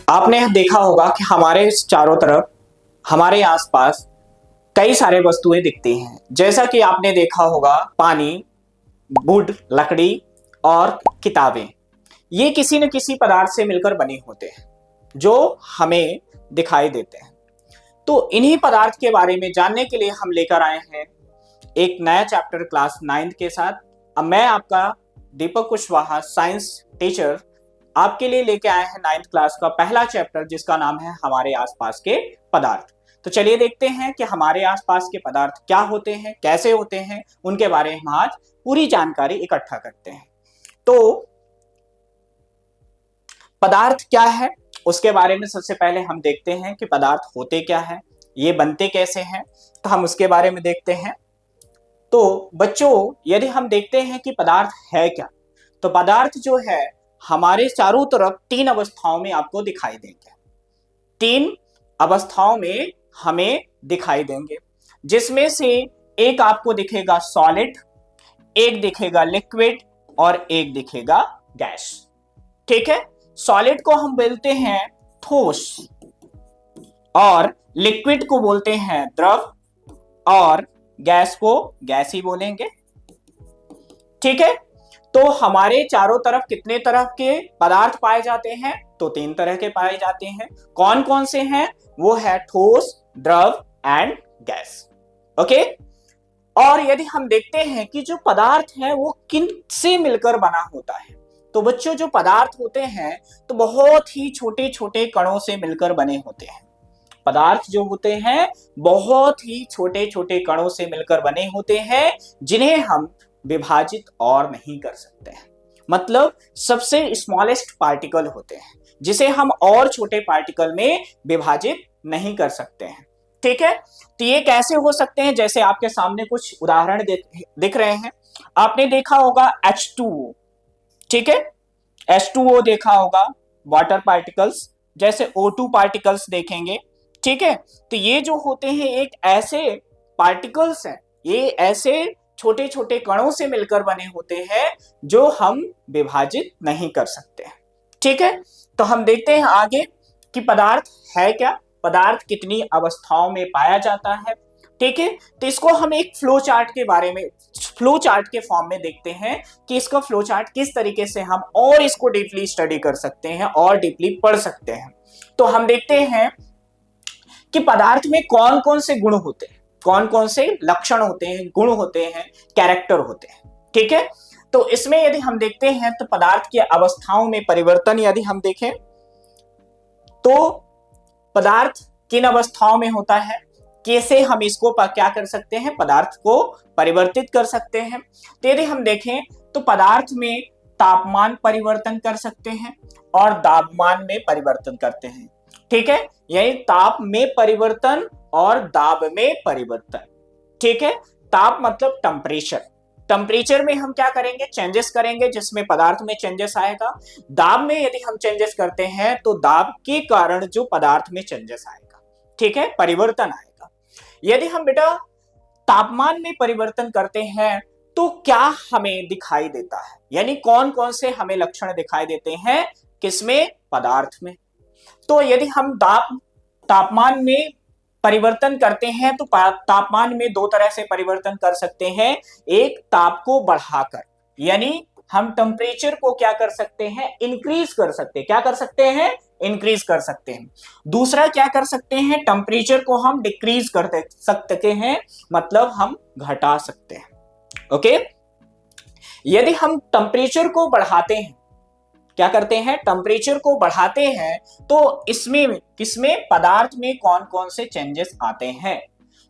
आपने देखा होगा कि हमारे चारों तरफ, हमारे आसपास कई सारे वस्तुएं दिखती हैं। जैसा कि आपने देखा होगा, पानी, वुड, लकड़ी और किताबें, ये किसी न किसी पदार्थ से मिलकर बने होते हैं जो हमें दिखाई देते हैं। तो इन्हीं पदार्थ के बारे में जानने के लिए हम लेकर आए हैं एक नया चैप्टर क्लास 9th के साथ। अब मैं आपका दीपक कुशवाहा, साइंस टीचर, आपके लिए लेके आए हैं 9th क्लास का पहला चैप्टर, जिसका नाम है हमारे आसपास के पदार्थ। तो चलिए देखते हैं कि हमारे आसपास के पदार्थ क्या होते हैं, कैसे होते हैं, उनके बारे में हम आज पूरी जानकारी इकट्ठा करते हैं। तो पदार्थ क्या है, उसके बारे में सबसे पहले हम देखते हैं कि पदार्थ होते क्या है, ये बनते कैसे हैं, तो हम उसके बारे में देखते हैं। तो बच्चों, यदि हम देखते हैं कि पदार्थ है क्या, तो पदार्थ जो है हमारे चारों तरफ 3 अवस्थाओं में आपको दिखाई देंगे। 3 अवस्थाओं में हमें दिखाई देंगे, जिसमें से एक आपको दिखेगा सॉलिड, एक दिखेगा लिक्विड और एक दिखेगा गैस। ठीक है, सॉलिड को हम बोलते हैं ठोस और लिक्विड को बोलते हैं द्रव और गैस को गैस ही बोलेंगे। ठीक है, तो हमारे चारों तरफ कितने तरह के पदार्थ पाए जाते हैं? तो 3 तरह के पाए जाते हैं। कौन कौन से हैं? वो है ठोस, द्रव एंड गैस। ओके, और यदि हम देखते हैं कि जो पदार्थ है वो किन से मिलकर बना होता है, तो बच्चों जो पदार्थ होते हैं तो बहुत ही छोटे छोटे कणों से मिलकर बने होते हैं। पदार्थ जो होते हैं बहुत ही छोटे छोटे कणों से मिलकर बने होते हैं, जिन्हें हम विभाजित और नहीं कर सकते हैं। मतलब सबसे स्मॉलेस्ट पार्टिकल होते हैं, जिसे हम और छोटे पार्टिकल में विभाजित नहीं कर सकते हैं। ठीक है, तो ये कैसे हो सकते हैं? जैसे आपके सामने कुछ उदाहरण दिख रहे हैं। आपने देखा होगा H2O। ठीक है, H2O देखा होगा, वाटर पार्टिकल्स, जैसे O2 पार्टिकल्स देखेंगे। ठीक है, तो ये जो होते हैं एक ऐसे पार्टिकल्स हैं, ये ऐसे छोटे छोटे कणों से मिलकर बने होते हैं जो हम विभाजित नहीं कर सकते हैं। ठीक है, तो हम देखते हैं आगे कि पदार्थ है क्या, पदार्थ कितनी अवस्थाओं में पाया जाता है। ठीक है, तो इसको हम एक फ्लो चार्ट के बारे में, फ्लो चार्ट के फॉर्म में देखते हैं कि इसका फ्लो चार्ट किस तरीके से हम और इसको डीपली स्टडी कर सकते हैं और डीपली पढ़ सकते हैं। तो हम देखते हैं कि पदार्थ में कौन कौन से गुण होते हैं, कौन कौन से लक्षण होते हैं, गुण होते हैं, कैरेक्टर होते हैं। ठीक है, तो इसमें यदि हम देखते हैं तो पदार्थ की अवस्थाओं में परिवर्तन यदि हम देखें तो पदार्थ किन अवस्थाओं में होता है, कैसे हम इसको क्या कर सकते हैं, पदार्थ को परिवर्तित कर सकते हैं। तो यदि हम देखें तो पदार्थ में तापमान परिवर्तन कर सकते हैं और दाबमान में परिवर्तन करते हैं। ठीक है, यानी ताप में परिवर्तन और दाब में परिवर्तन। ठीक है, ताप मतलब टेम्परेचर, टेम्परेचर में हम क्या करेंगे, चेंजेस करेंगे, जिसमें पदार्थ में चेंजेस आएगा। दाब में यदि हम चेंजेस करते हैं तो दाब के कारण जो पदार्थ में चेंजेस आएगा, ठीक है, परिवर्तन आएगा। यदि हम बेटा तापमान में परिवर्तन करते हैं तो क्या हमें दिखाई देता है, यानी कौन कौन से हमें लक्षण दिखाई देते हैं, किसमें, पदार्थ में। तो यदि हम तापमान में परिवर्तन करते हैं तो तापमान में 2 तरह से परिवर्तन कर सकते हैं। एक, ताप को बढ़ाकर, यानी हम टेम्परेचर को क्या कर सकते हैं, इंक्रीज कर सकते हैं। क्या कर सकते हैं, इंक्रीज कर सकते हैं। दूसरा क्या कर सकते हैं, टेम्परेचर को हम डिक्रीज कर सकते हैं, मतलब हम घटा सकते हैं। ओके, यदि हम टेम्परेचर को बढ़ाते हैं, क्या करते हैं, टेम्परेचर को बढ़ाते हैं, तो इसमें किसमें, पदार्थ में कौन कौन से चेंजेस आते हैं।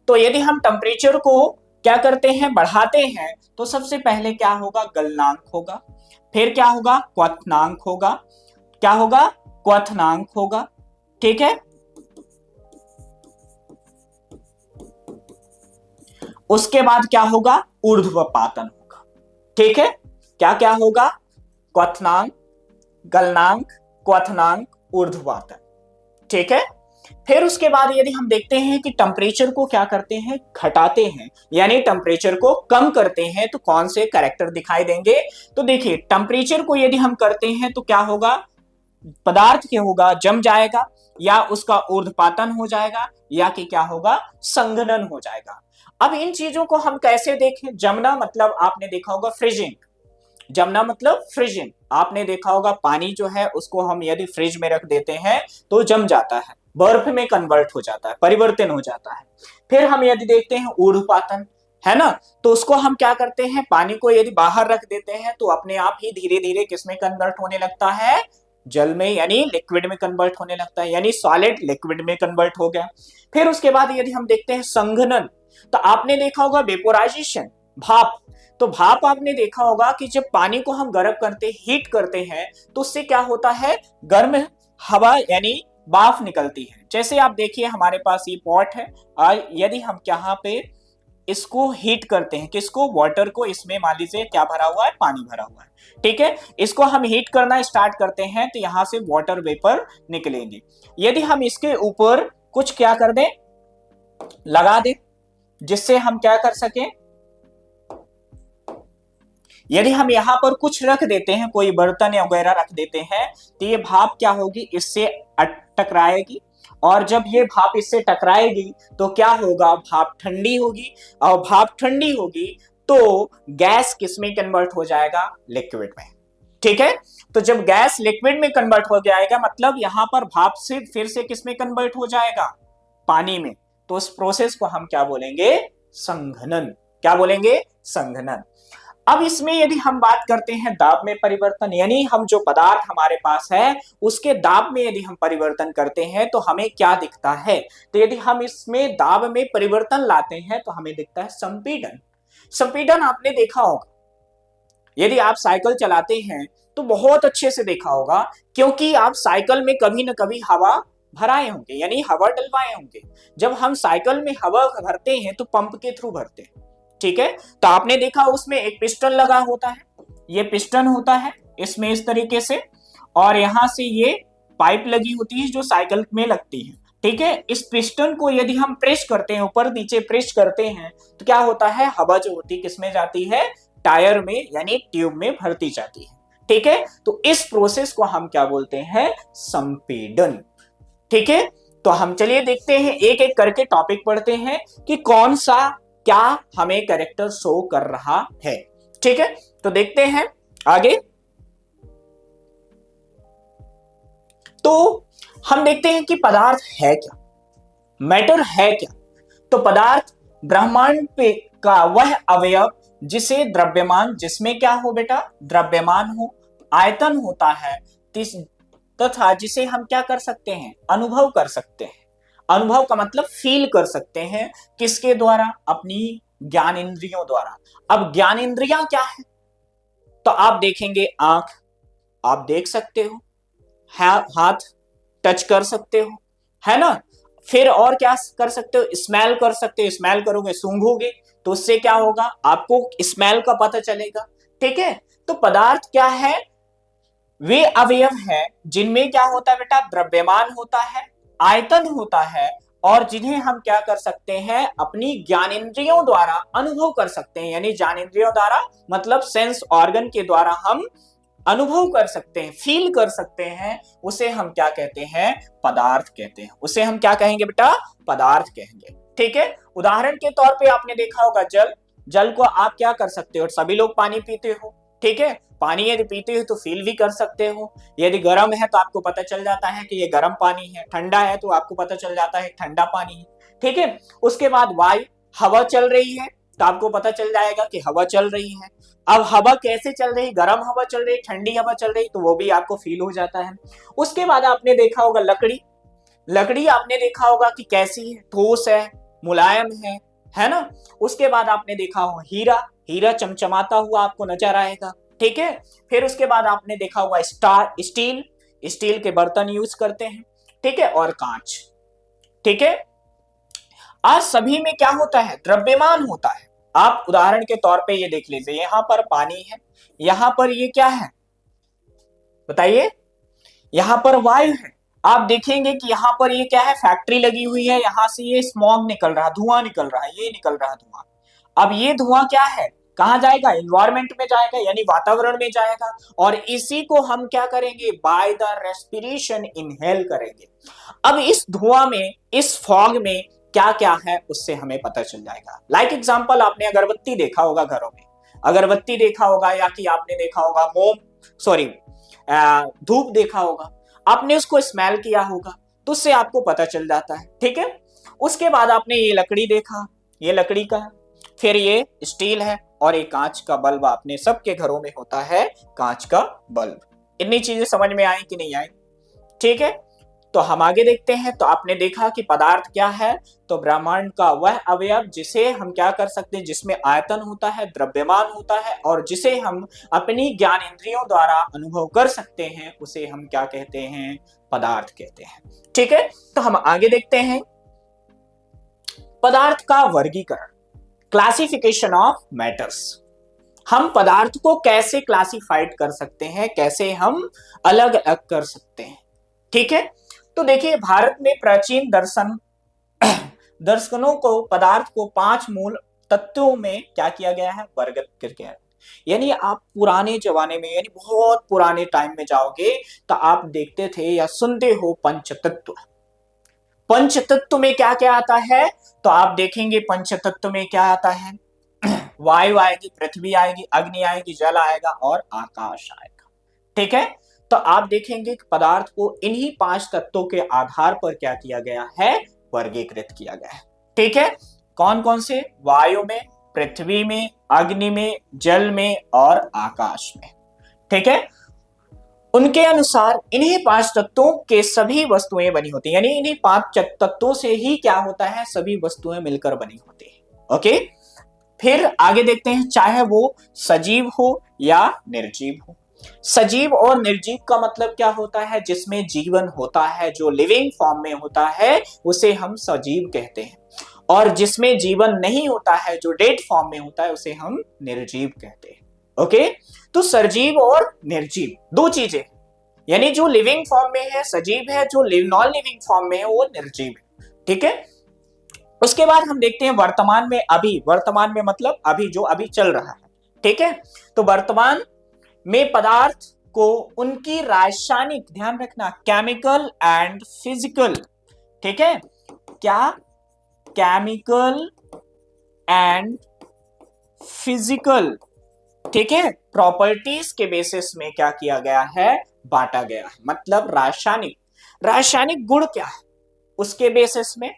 तो यदि हम टेम्परेचर को क्या करते हैं, बढ़ाते हैं, तो सबसे पहले क्या होगा, गलनांक होगा, फिर क्या होगा, क्वथनांक होगा, क्या होगा, क्वथनांक होगा। ठीक है, उसके बाद क्या होगा, ऊर्ध्वपातन होगा। ठीक है, क्या क्या होगा, क्वथनांक, गलनांक, क्वथनांक, ऊर्ध्वपातन। ठीक है, फिर उसके बाद यदि हम देखते हैं कि टेम्परेचर को क्या करते हैं, घटाते हैं, यानी टेम्परेचर को कम करते हैं, तो कौन से कैरेक्टर दिखाई देंगे। तो देखिए, टेम्परेचर को यदि हम करते हैं तो क्या होगा, पदार्थ क्या होगा, जम जाएगा, या उसका ऊर्ध्वपातन हो जाएगा, या कि क्या होगा, संघनन हो जाएगा। अब इन चीजों को हम कैसे देखें? जमना मतलब आपने देखा होगा फ्रीजिंग, जमना मतलब फ्रीजिंग। आपने देखा होगा पानी जो है उसको हम यदि फ्रिज में रख देते हैं तो जम जाता है, बर्फ में कन्वर्ट हो जाता है, परिवर्तन हो जाता है। फिर हम यदि देखते हैं ऊर्ध्वपातन, है ना, तो उसको हम क्या करते हैं, पानी को यदि बाहर रख देते हैं तो अपने आप ही धीरे धीरे किसमें कन्वर्ट होने लगता है, जल में, यानी लिक्विड में कन्वर्ट होने लगता है, यानी सॉलिड लिक्विड में कन्वर्ट हो गया। फिर उसके बाद यदि हम देखते हैं संघनन, तो आपने देखा होगा वेपोराइजेशन, भाप। तो भाप आपने देखा होगा कि जब पानी को हम गर्म करते, हीट करते हैं, तो उससे क्या होता है, गर्म हवा यानी भाप निकलती है। जैसे आप देखिए हमारे पास ये पॉट है, और यदि हम यहाँ पे इसको हीट करते हैं, किसको, वाटर को, इसमें मान लीजिए क्या भरा हुआ है, पानी भरा हुआ है, ठीक है, इसको हम हीट करना स्टार्ट करते हैं तो यहां से वाटर वेपर निकलेंगे। यदि हम इसके ऊपर कुछ क्या कर दें, लगा दें, जिससे हम क्या कर सकें, यदि हम यहाँ पर कुछ रख देते हैं, कोई बर्तन या वगैरह रख देते हैं, तो ये भाप क्या होगी, इससे टकराएगी, और जब ये भाप इससे टकराएगी तो क्या होगा, भाप ठंडी होगी, और भाप ठंडी होगी तो गैस किस में कन्वर्ट हो जाएगा, लिक्विड में, ठीक है। तो जब गैस लिक्विड में कन्वर्ट हो जाएगा, मतलब यहां पर भाप से फिर से किस में कन्वर्ट हो जाएगा, पानी में, तो उस प्रोसेस को हम क्या बोलेंगे, संघनन। क्या बोलेंगे, संघनन। अब इसमें यदि हम बात करते हैं दाब में परिवर्तन, यानी हम जो पदार्थ हमारे पास है उसके दाब में यदि हम परिवर्तन करते हैं तो हमें क्या दिखता है, तो यदि हम इसमें दाब में परिवर्तन लाते हैं तो हमें दिखता है संपीड़न। संपीड़न आपने देखा होगा, यदि आप साइकिल चलाते हैं तो बहुत अच्छे से देखा होगा, क्योंकि आप साइकिल में कभी ना कभी हवा भराए होंगे, यानी हवा डलवाए होंगे। जब हम साइकिल में हवा भरते हैं तो पंप के थ्रू भरते हैं, ठीक है। तो आपने देखा उसमें एक पिस्टन लगा होता है, ये पिस्टन होता है इसमें इस तरीके से, और यहां से ये पाइप लगी होती है जो साइकिल में लगती है, ठीक है। इस पिस्टन को यदि हम प्रेस करते हैं, ऊपर नीचे प्रेस करते हैं, तो क्या होता है, हवा जो होती है किसमें जाती है, टायर में, यानी ट्यूब में भरती जाती है, ठीक है। तो इस प्रोसेस को हम क्या बोलते हैं, संपीड़न, ठीक है। तो हम चलिए देखते हैं, एक एक करके टॉपिक पढ़ते हैं कि कौन सा क्या हमें कैरेक्टर शो कर रहा है, ठीक है। तो देखते हैं आगे। तो हम देखते हैं कि पदार्थ है क्या, मैटर है क्या। तो पदार्थ ब्रह्मांड पे का वह अवयव जिसे द्रव्यमान, जिसमें क्या हो बेटा, द्रव्यमान हो, आयतन होता है, तथा जिसे हम क्या कर सकते हैं, अनुभव कर सकते हैं। अनुभव का मतलब फील कर सकते हैं, किसके द्वारा, अपनी ज्ञान इंद्रियों द्वारा। अब ज्ञान इंद्रियां क्या है, तो आप देखेंगे आंख, आप देख सकते हो, हाथ टच कर सकते हो, है ना। फिर और क्या कर सकते हो, स्मेल कर सकते हो, स्मेल करोगे, सूंघोगे, तो उससे क्या होगा, आपको स्मेल का पता चलेगा, ठीक है। तो पदार्थ क्या है, वे अवयव हैं जिनमें क्या होता है बेटा, द्रव्यमान होता है, आयतन होता है, और जिन्हें हम क्या कर सकते हैं, अपनी ज्ञानेंद्रियों द्वारा अनुभव कर सकते हैं, यानी ज्ञानेंद्रियों द्वारा मतलब सेंस ऑर्गन के द्वारा हम अनुभव कर सकते हैं, फील कर सकते हैं, उसे हम क्या कहते हैं, पदार्थ कहते हैं। उसे हम क्या कहेंगे बेटा, पदार्थ कहेंगे, ठीक है। उदाहरण के तौर पे आपने देखा होगा जल, जल को आप क्या कर सकते हो, सभी लोग पानी पीते हो, ठीक है। पानी यदि पीते हो तो फील भी कर सकते हो, यदि गर्म है तो आपको पता चल जाता है कि ये गर्म पानी है, ठंडा है तो आपको पता चल जाता है ठंडा पानी है, ठीक है। उसके बाद वायु, हवा चल रही है तो आपको पता चल जाएगा कि हवा चल रही है। अब हवा कैसे चल रही, गर्म हवा चल रही, ठंडी हवा चल रही, तो वो भी आपको फील हो जाता है। उसके बाद आपने देखा होगा लकड़ी, लकड़ी आपने देखा होगा कि कैसी है, ठोस है, मुलायम है ना। उसके बाद आपने देखा होगा हीरा, हीरा चमचमाता हुआ आपको नजर आएगा, ठीक है। फिर उसके बाद आपने देखा होगा स्टील, स्टील के बर्तन यूज करते हैं, ठीक है, और कांच, ठीक है। आज सभी में क्या होता है, द्रव्यमान होता है। आप उदाहरण के तौर पे ये देख लीजिए, यहां पर पानी है, यहां पर ये क्या है बताइए, यहां पर वायु है। आप देखेंगे कि यहां पर ये क्या है, फैक्ट्री लगी हुई है, यहां से ये स्मॉग निकल रहा, धुआं निकल रहा है, ये निकल रहा धुआं। अब ये धुआं क्या है, कहां जाएगा, इन्वायरमेंट में जाएगा, यानी वातावरण में जाएगा, और इसी को हम क्या करेंगे, बाय द रेस्पिरेशन इनहेल करेंगे। अब इस धुआं में, इस फॉग में क्या क्या है उससे हमें पता चल जाएगा। लाइक एग्जांपल, आपने अगरबत्ती देखा होगा घरों में, अगरबत्ती देखा होगा, या कि आपने देखा होगा धूप देखा होगा, आपने उसको स्मेल किया होगा, तो उससे आपको पता चल जाता है, ठीक है। उसके बाद आपने ये लकड़ी देखा, ये लकड़ी का है, फिर ये स्टील है, और एक कांच का बल्ब, आपने सबके घरों में होता है कांच का बल्ब। इतनी चीजें समझ में आई कि नहीं आई, ठीक है। तो हम आगे देखते हैं। तो आपने देखा कि पदार्थ क्या है, तो ब्रह्मांड का वह अवयव जिसे हम क्या कर सकते हैं, जिसमें आयतन होता है, द्रव्यमान होता है, और जिसे हम अपनी ज्ञान इंद्रियों द्वारा अनुभव कर सकते हैं, उसे हम क्या कहते हैं, पदार्थ कहते हैं, ठीक है। तो हम आगे देखते हैं, पदार्थ का वर्गीकरण, क्लासिफिकेशन ऑफ मैटर्स। हम पदार्थ को कैसे क्लासिफाइड कर सकते हैं, कैसे हम अलग अलग कर सकते हैं, ठीक है। तो देखिए, भारत में प्राचीन दर्शनों को पदार्थ को 5 मूल तत्वों में क्या किया गया है, वर्गीकृत किया है। यानी आप पुराने जमाने में, यानी बहुत पुराने टाइम में जाओगे तो आप देखते थे या सुनते हो पंचतत्व। पंचतत्व में क्या क्या आता है, तो आप देखेंगे पंचतत्व में क्या आता है, वायु आएगी, पृथ्वी आएगी, अग्नि आएगी, जल आएगा और आकाश आएगा, ठीक है। तो आप देखेंगे कि पदार्थ को इन्हीं 5 तत्वों के आधार पर क्या किया गया है, वर्गीकृत किया गया है, ठीक है। कौन कौन से, वायु में, पृथ्वी में, अग्नि में, जल में और आकाश में, ठीक है। उनके अनुसार इन्हीं 5 तत्वों के सभी वस्तुएं बनी होती हैं, यानी इन्हीं 5 तत्वों से ही क्या होता है, सभी वस्तुएं मिलकर बनी होती है, ओके। फिर आगे देखते हैं, चाहे वो सजीव हो या निर्जीव हो। सजीव और निर्जीव का मतलब क्या होता है, जिसमें जीवन होता है, जो लिविंग फॉर्म में होता है, उसे हम सजीव कहते हैं, और जिसमें जीवन नहीं होता है, जो डेड फॉर्म में होता है, उसे हम निर्जीव कहते हैं, ओके। तो सजीव और निर्जीव दो चीजें, यानी जो लिविंग फॉर्म में है सजीव है, जो नॉन लिविंग फॉर्म में है वो निर्जीव है, ठीक है। उसके बाद हम देखते हैं वर्तमान में, अभी, वर्तमान में मतलब अभी, जो अभी चल रहा है, ठीक है। तो वर्तमान में पदार्थ को उनकी रासायनिक, ध्यान रखना, केमिकल एंड फिजिकल, ठीक है, क्या, केमिकल एंड फिजिकल, ठीक है, प्रॉपर्टीज के बेसिस में क्या किया गया है, बांटा गया है। मतलब रासायनिक, रासायनिक गुण क्या है उसके बेसिस में,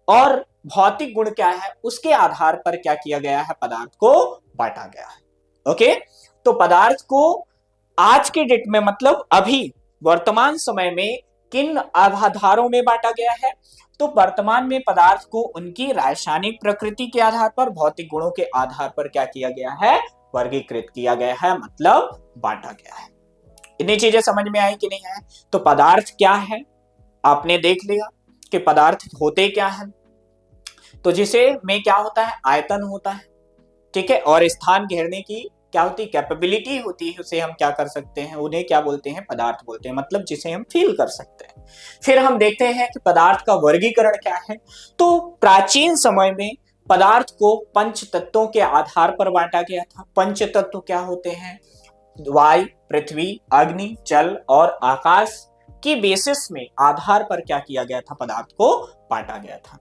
और भौतिक गुण क्या है उसके आधार पर क्या किया गया है, पदार्थ को बांटा गया है, ओके। तो पदार्थ को आज के डेट में, मतलब अभी वर्तमान समय में, किन आधारों में बांटा गया है, तो वर्तमान में पदार्थ को उनकी रासायनिक प्रकृति के आधार पर, भौतिक गुणों के आधार पर क्या किया गया है, वर्गीकृत किया गया है, मतलब बांटा गया है। इतनी चीजें समझ में आई कि नहीं है। तो पदार्थ क्या है आपने देख लिया कि पदार्थ होते क्या है, तो जिसे में क्या होता है, आयतन होता है, ठीक है, और स्थान घेरने की क्या होती है, कैपेबिलिटी होती है, उसे हम क्या कर सकते हैं, उन्हें क्या बोलते हैं, पदार्थ बोलते हैं, मतलब जिसे हम फील कर सकते हैं। फिर हम देखते हैं कि पदार्थ का वर्गीकरण क्या है। तो प्राचीन समय में पदार्थ को पंच तत्वों के आधार पर बांटा गया था। पंच तत्व क्या होते हैं, वायु, पृथ्वी, अग्नि, जल और आकाश की बेसिस में, आधार पर क्या किया गया था, पदार्थ को बांटा गया था।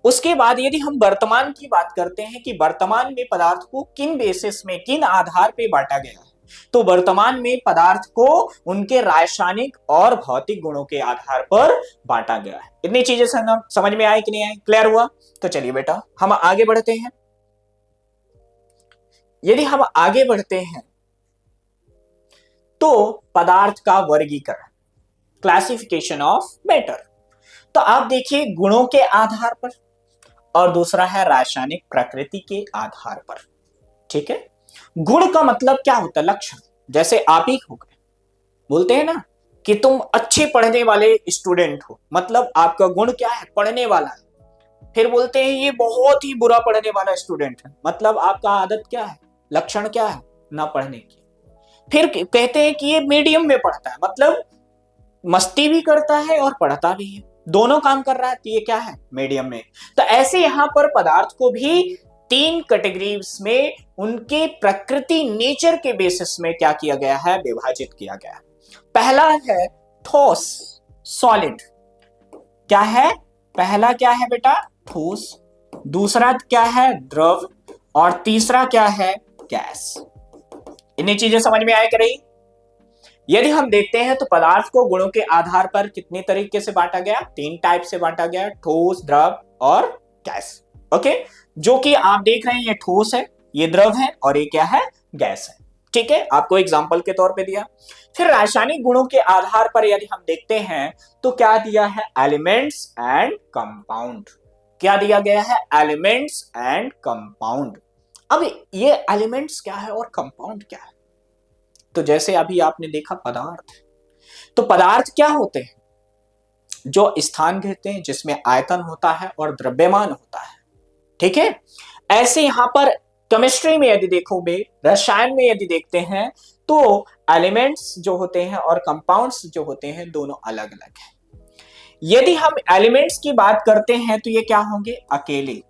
उसके बाद यदि हम वर्तमान की बात करते हैं कि वर्तमान में पदार्थ को किन बेसिस में, किन आधार पे बांटा गया है, तो वर्तमान में पदार्थ को उनके रासायनिक और भौतिक गुणों के आधार पर बांटा गया है। इतनी चीजें समझ में आई कि नहीं आई, क्लियर हुआ। तो चलिए बेटा हम आगे बढ़ते हैं। यदि हम आगे बढ़ते हैं तो पदार्थ का वर्गीकरण, क्लासिफिकेशन ऑफ मैटर, तो आप देखिए गुणों के आधार पर, और दूसरा है रासायनिक प्रकृति के आधार पर, ठीक है। गुण का मतलब क्या होता है, लक्षण। जैसे आप ही हो गए, बोलते हैं ना कि तुम अच्छे पढ़ने वाले स्टूडेंट हो, मतलब आपका गुण क्या है, पढ़ने वाला है। फिर बोलते हैं ये बहुत ही बुरा पढ़ने वाला स्टूडेंट है, मतलब आपका आदत क्या है, लक्षण क्या है, ना पढ़ने की। फिर कहते हैं कि ये मीडियम में पढ़ता है, मतलब मस्ती भी करता है और पढ़ता भी है, दोनों काम कर रहा है, तो ये क्या है, मीडियम में। तो ऐसे यहां पर पदार्थ को भी तीन कैटेगरीज में उनके प्रकृति नेचर के बेसिस में क्या किया गया है, विभाजित किया गया है। पहला है ठोस, सॉलिड। क्या है, पहला क्या है बेटा, ठोस, दूसरा क्या है, द्रव, और तीसरा क्या है, गैस। इन्हीं चीजें समझ में आए कि नहीं? यदि हम देखते हैं तो पदार्थ को गुणों के आधार पर कितने तरीके से बांटा गया, तीन टाइप से बांटा गया, ठोस, द्रव और गैस। ओके, जो कि आप देख रहे हैं ये ठोस है, ये द्रव है और ये क्या है, गैस है। ठीक है, आपको एग्जांपल के तौर पे दिया। फिर रासायनिक गुणों के आधार पर यदि हम देखते हैं तो क्या दिया है, एलिमेंट्स एंड कंपाउंड। क्या दिया गया है, एलिमेंट्स एंड कंपाउंड। अब ये एलिमेंट्स क्या है और कंपाउंड क्या है? तो जैसे अभी आपने देखा पदार्थ, तो पदार्थ क्या होते हैं, जो स्थान घेरते हैं, जिसमें आयतन होता है और द्रव्यमान होता है। ठीक है, ऐसे यहां पर केमिस्ट्री में यदि देखोगे, रसायन में यदि देखते हैं तो एलिमेंट्स जो होते हैं और कंपाउंड्स जो होते हैं दोनों अलग अलग हैं। यदि हम एलिमेंट्स की बात करते हैं तो ये क्या होंगे, अकेले।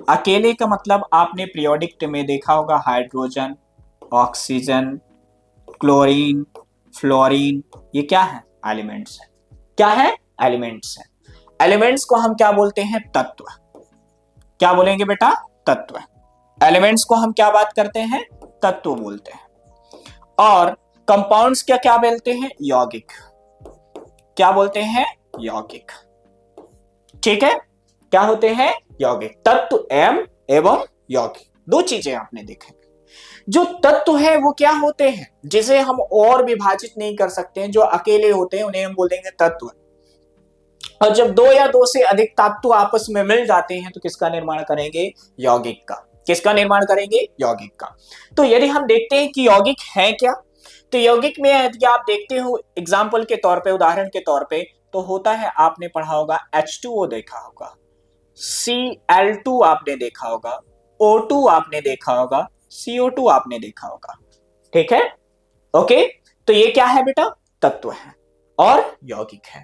अकेले का मतलब आपने पीरियोडिक में देखा होगा, हाइड्रोजन, ऑक्सीजन, क्लोरीन, फ्लोरीन, ये क्या है, एलिमेंट्स है। क्या है, एलिमेंट्स है। एलिमेंट्स को हम क्या बोलते हैं, तत्व। क्या बोलेंगे बेटा, तत्व। एलिमेंट्स को हम क्या बात करते हैं, तत्व बोलते हैं। और कंपाउंड्स क्या क्या बोलते हैं, यौगिक। क्या बोलते हैं, यौगिक। ठीक है, क्या होते हैं, यौगिक। तत्व एवं यौगिक, दो चीजें आपने देखे। जो तत्व है वो क्या होते हैं, जिसे हम और विभाजित नहीं कर सकते हैं, जो अकेले होते हैं उन्हें हम बोलेंगे तत्व। और जब दो या दो से अधिक तत्व आपस में मिल जाते हैं तो किसका निर्माण करेंगे, यौगिक का। किसका निर्माण करेंगे, यौगिक का। तो यदि हम देखते हैं कि यौगिक है क्या, तो यौगिक में यदि आप देखते हो एग्जाम्पल के तौर पे, उदाहरण के तौर पे, तो होता है, आपने पढ़ा होगा H2O देखा होगा, Cl2 आपने देखा होगा, O2 आपने देखा होगा, CO2 आपने देखा होगा। ठीक है, ओके। तो ये क्या है बेटा, तत्व है और यौगिक है।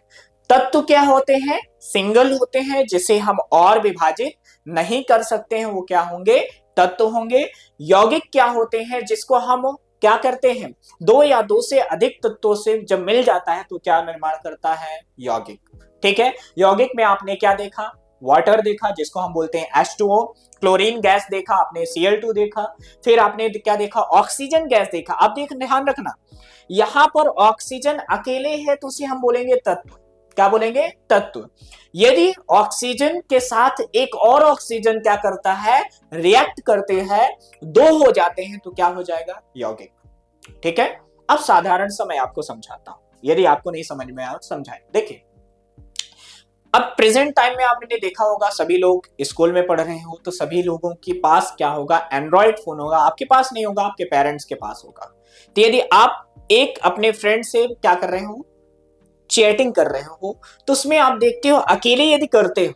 तत्व क्या होते हैं, सिंगल होते हैं, जिसे हम और विभाजित नहीं कर सकते हैं, वो क्या होंगे, तत्व होंगे। यौगिक क्या होते हैं, जिसको हम क्या करते हैं, दो या दो से अधिक तत्वों से जब मिल जाता है तो क्या निर्माण करता है, यौगिक। ठीक है, यौगिक में आपने क्या देखा, वाटर देखा जिसको हम बोलते हैं H2O, क्लोरीन गैस देखा आपने, Cl2 देखा, फिर आपने क्या देखा, ऑक्सीजन गैस देखा। अब ध्यान रखना, यहां पर ऑक्सीजन अकेले है तो उसे हम बोलेंगे तत्व। क्या बोलेंगे, तत्व। यदि ऑक्सीजन के साथ एक और ऑक्सीजन क्या करता है, रिएक्ट करते हैं, दो हो जाते हैं तो क्या हो जाएगा, यौगिक। ठीक है, अब साधारण सा मैं आपको समझाता हूं, यदि आपको नहीं समझ में आया समझाएं। देखिए, अब प्रेजेंट टाइम में आपने देखा होगा, सभी लोग स्कूल में पढ़ रहे हो तो सभी लोगों के पास क्या होगा, एंड्रॉइड फोन होगा। आपके पास नहीं होगा, आपके पेरेंट्स के पास होगा। तो यदि आप एक अपने फ्रेंड से क्या कर रहे हो, चैटिंग कर रहे हो, तो उसमें आप देखते हो अकेले यदि करते हो,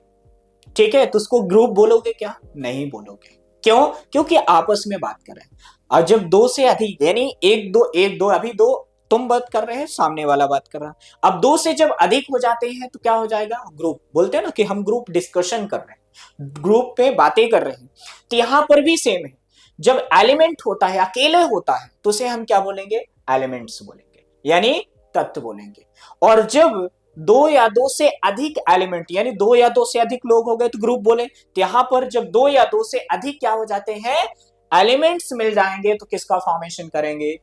ठीक है, तो उसको ग्रुप बोलोगे क्या, नहीं बोलोगे। क्यों, क्योंकि आपस में बात कर रहे हैं। और जब दो से अधिक, यानी एक दो, अभी दो तुम बात कर रहे हैं, सामने वाला बात कर रहा है, अब दो से जब अधिक हो जाते हैं तो क्या हो जाएगा, ग्रुप। बोलते हैं ना कि हम ग्रुप डिस्कशन कर रहे हैं, ग्रुप पे बातें कर रहे हैं। तो यहां पर भी सेम है, जब एलिमेंट होता है, अकेले होता है, तो उसे हम क्या बोलेंगे, एलिमेंट्स बोलेंगे, यानी तत्व बोलेंगे। और जब दो या दो से अधिक एलिमेंट, यानी दो या दो से अधिक लोग हो गए तो ग्रुप बोले। तो यहां पर जब दो या दो से अधिक क्या हो जाते हैं, एलिमेंट्स मिल जाएंगे, तो किसका फॉर्मेशन करेंगे,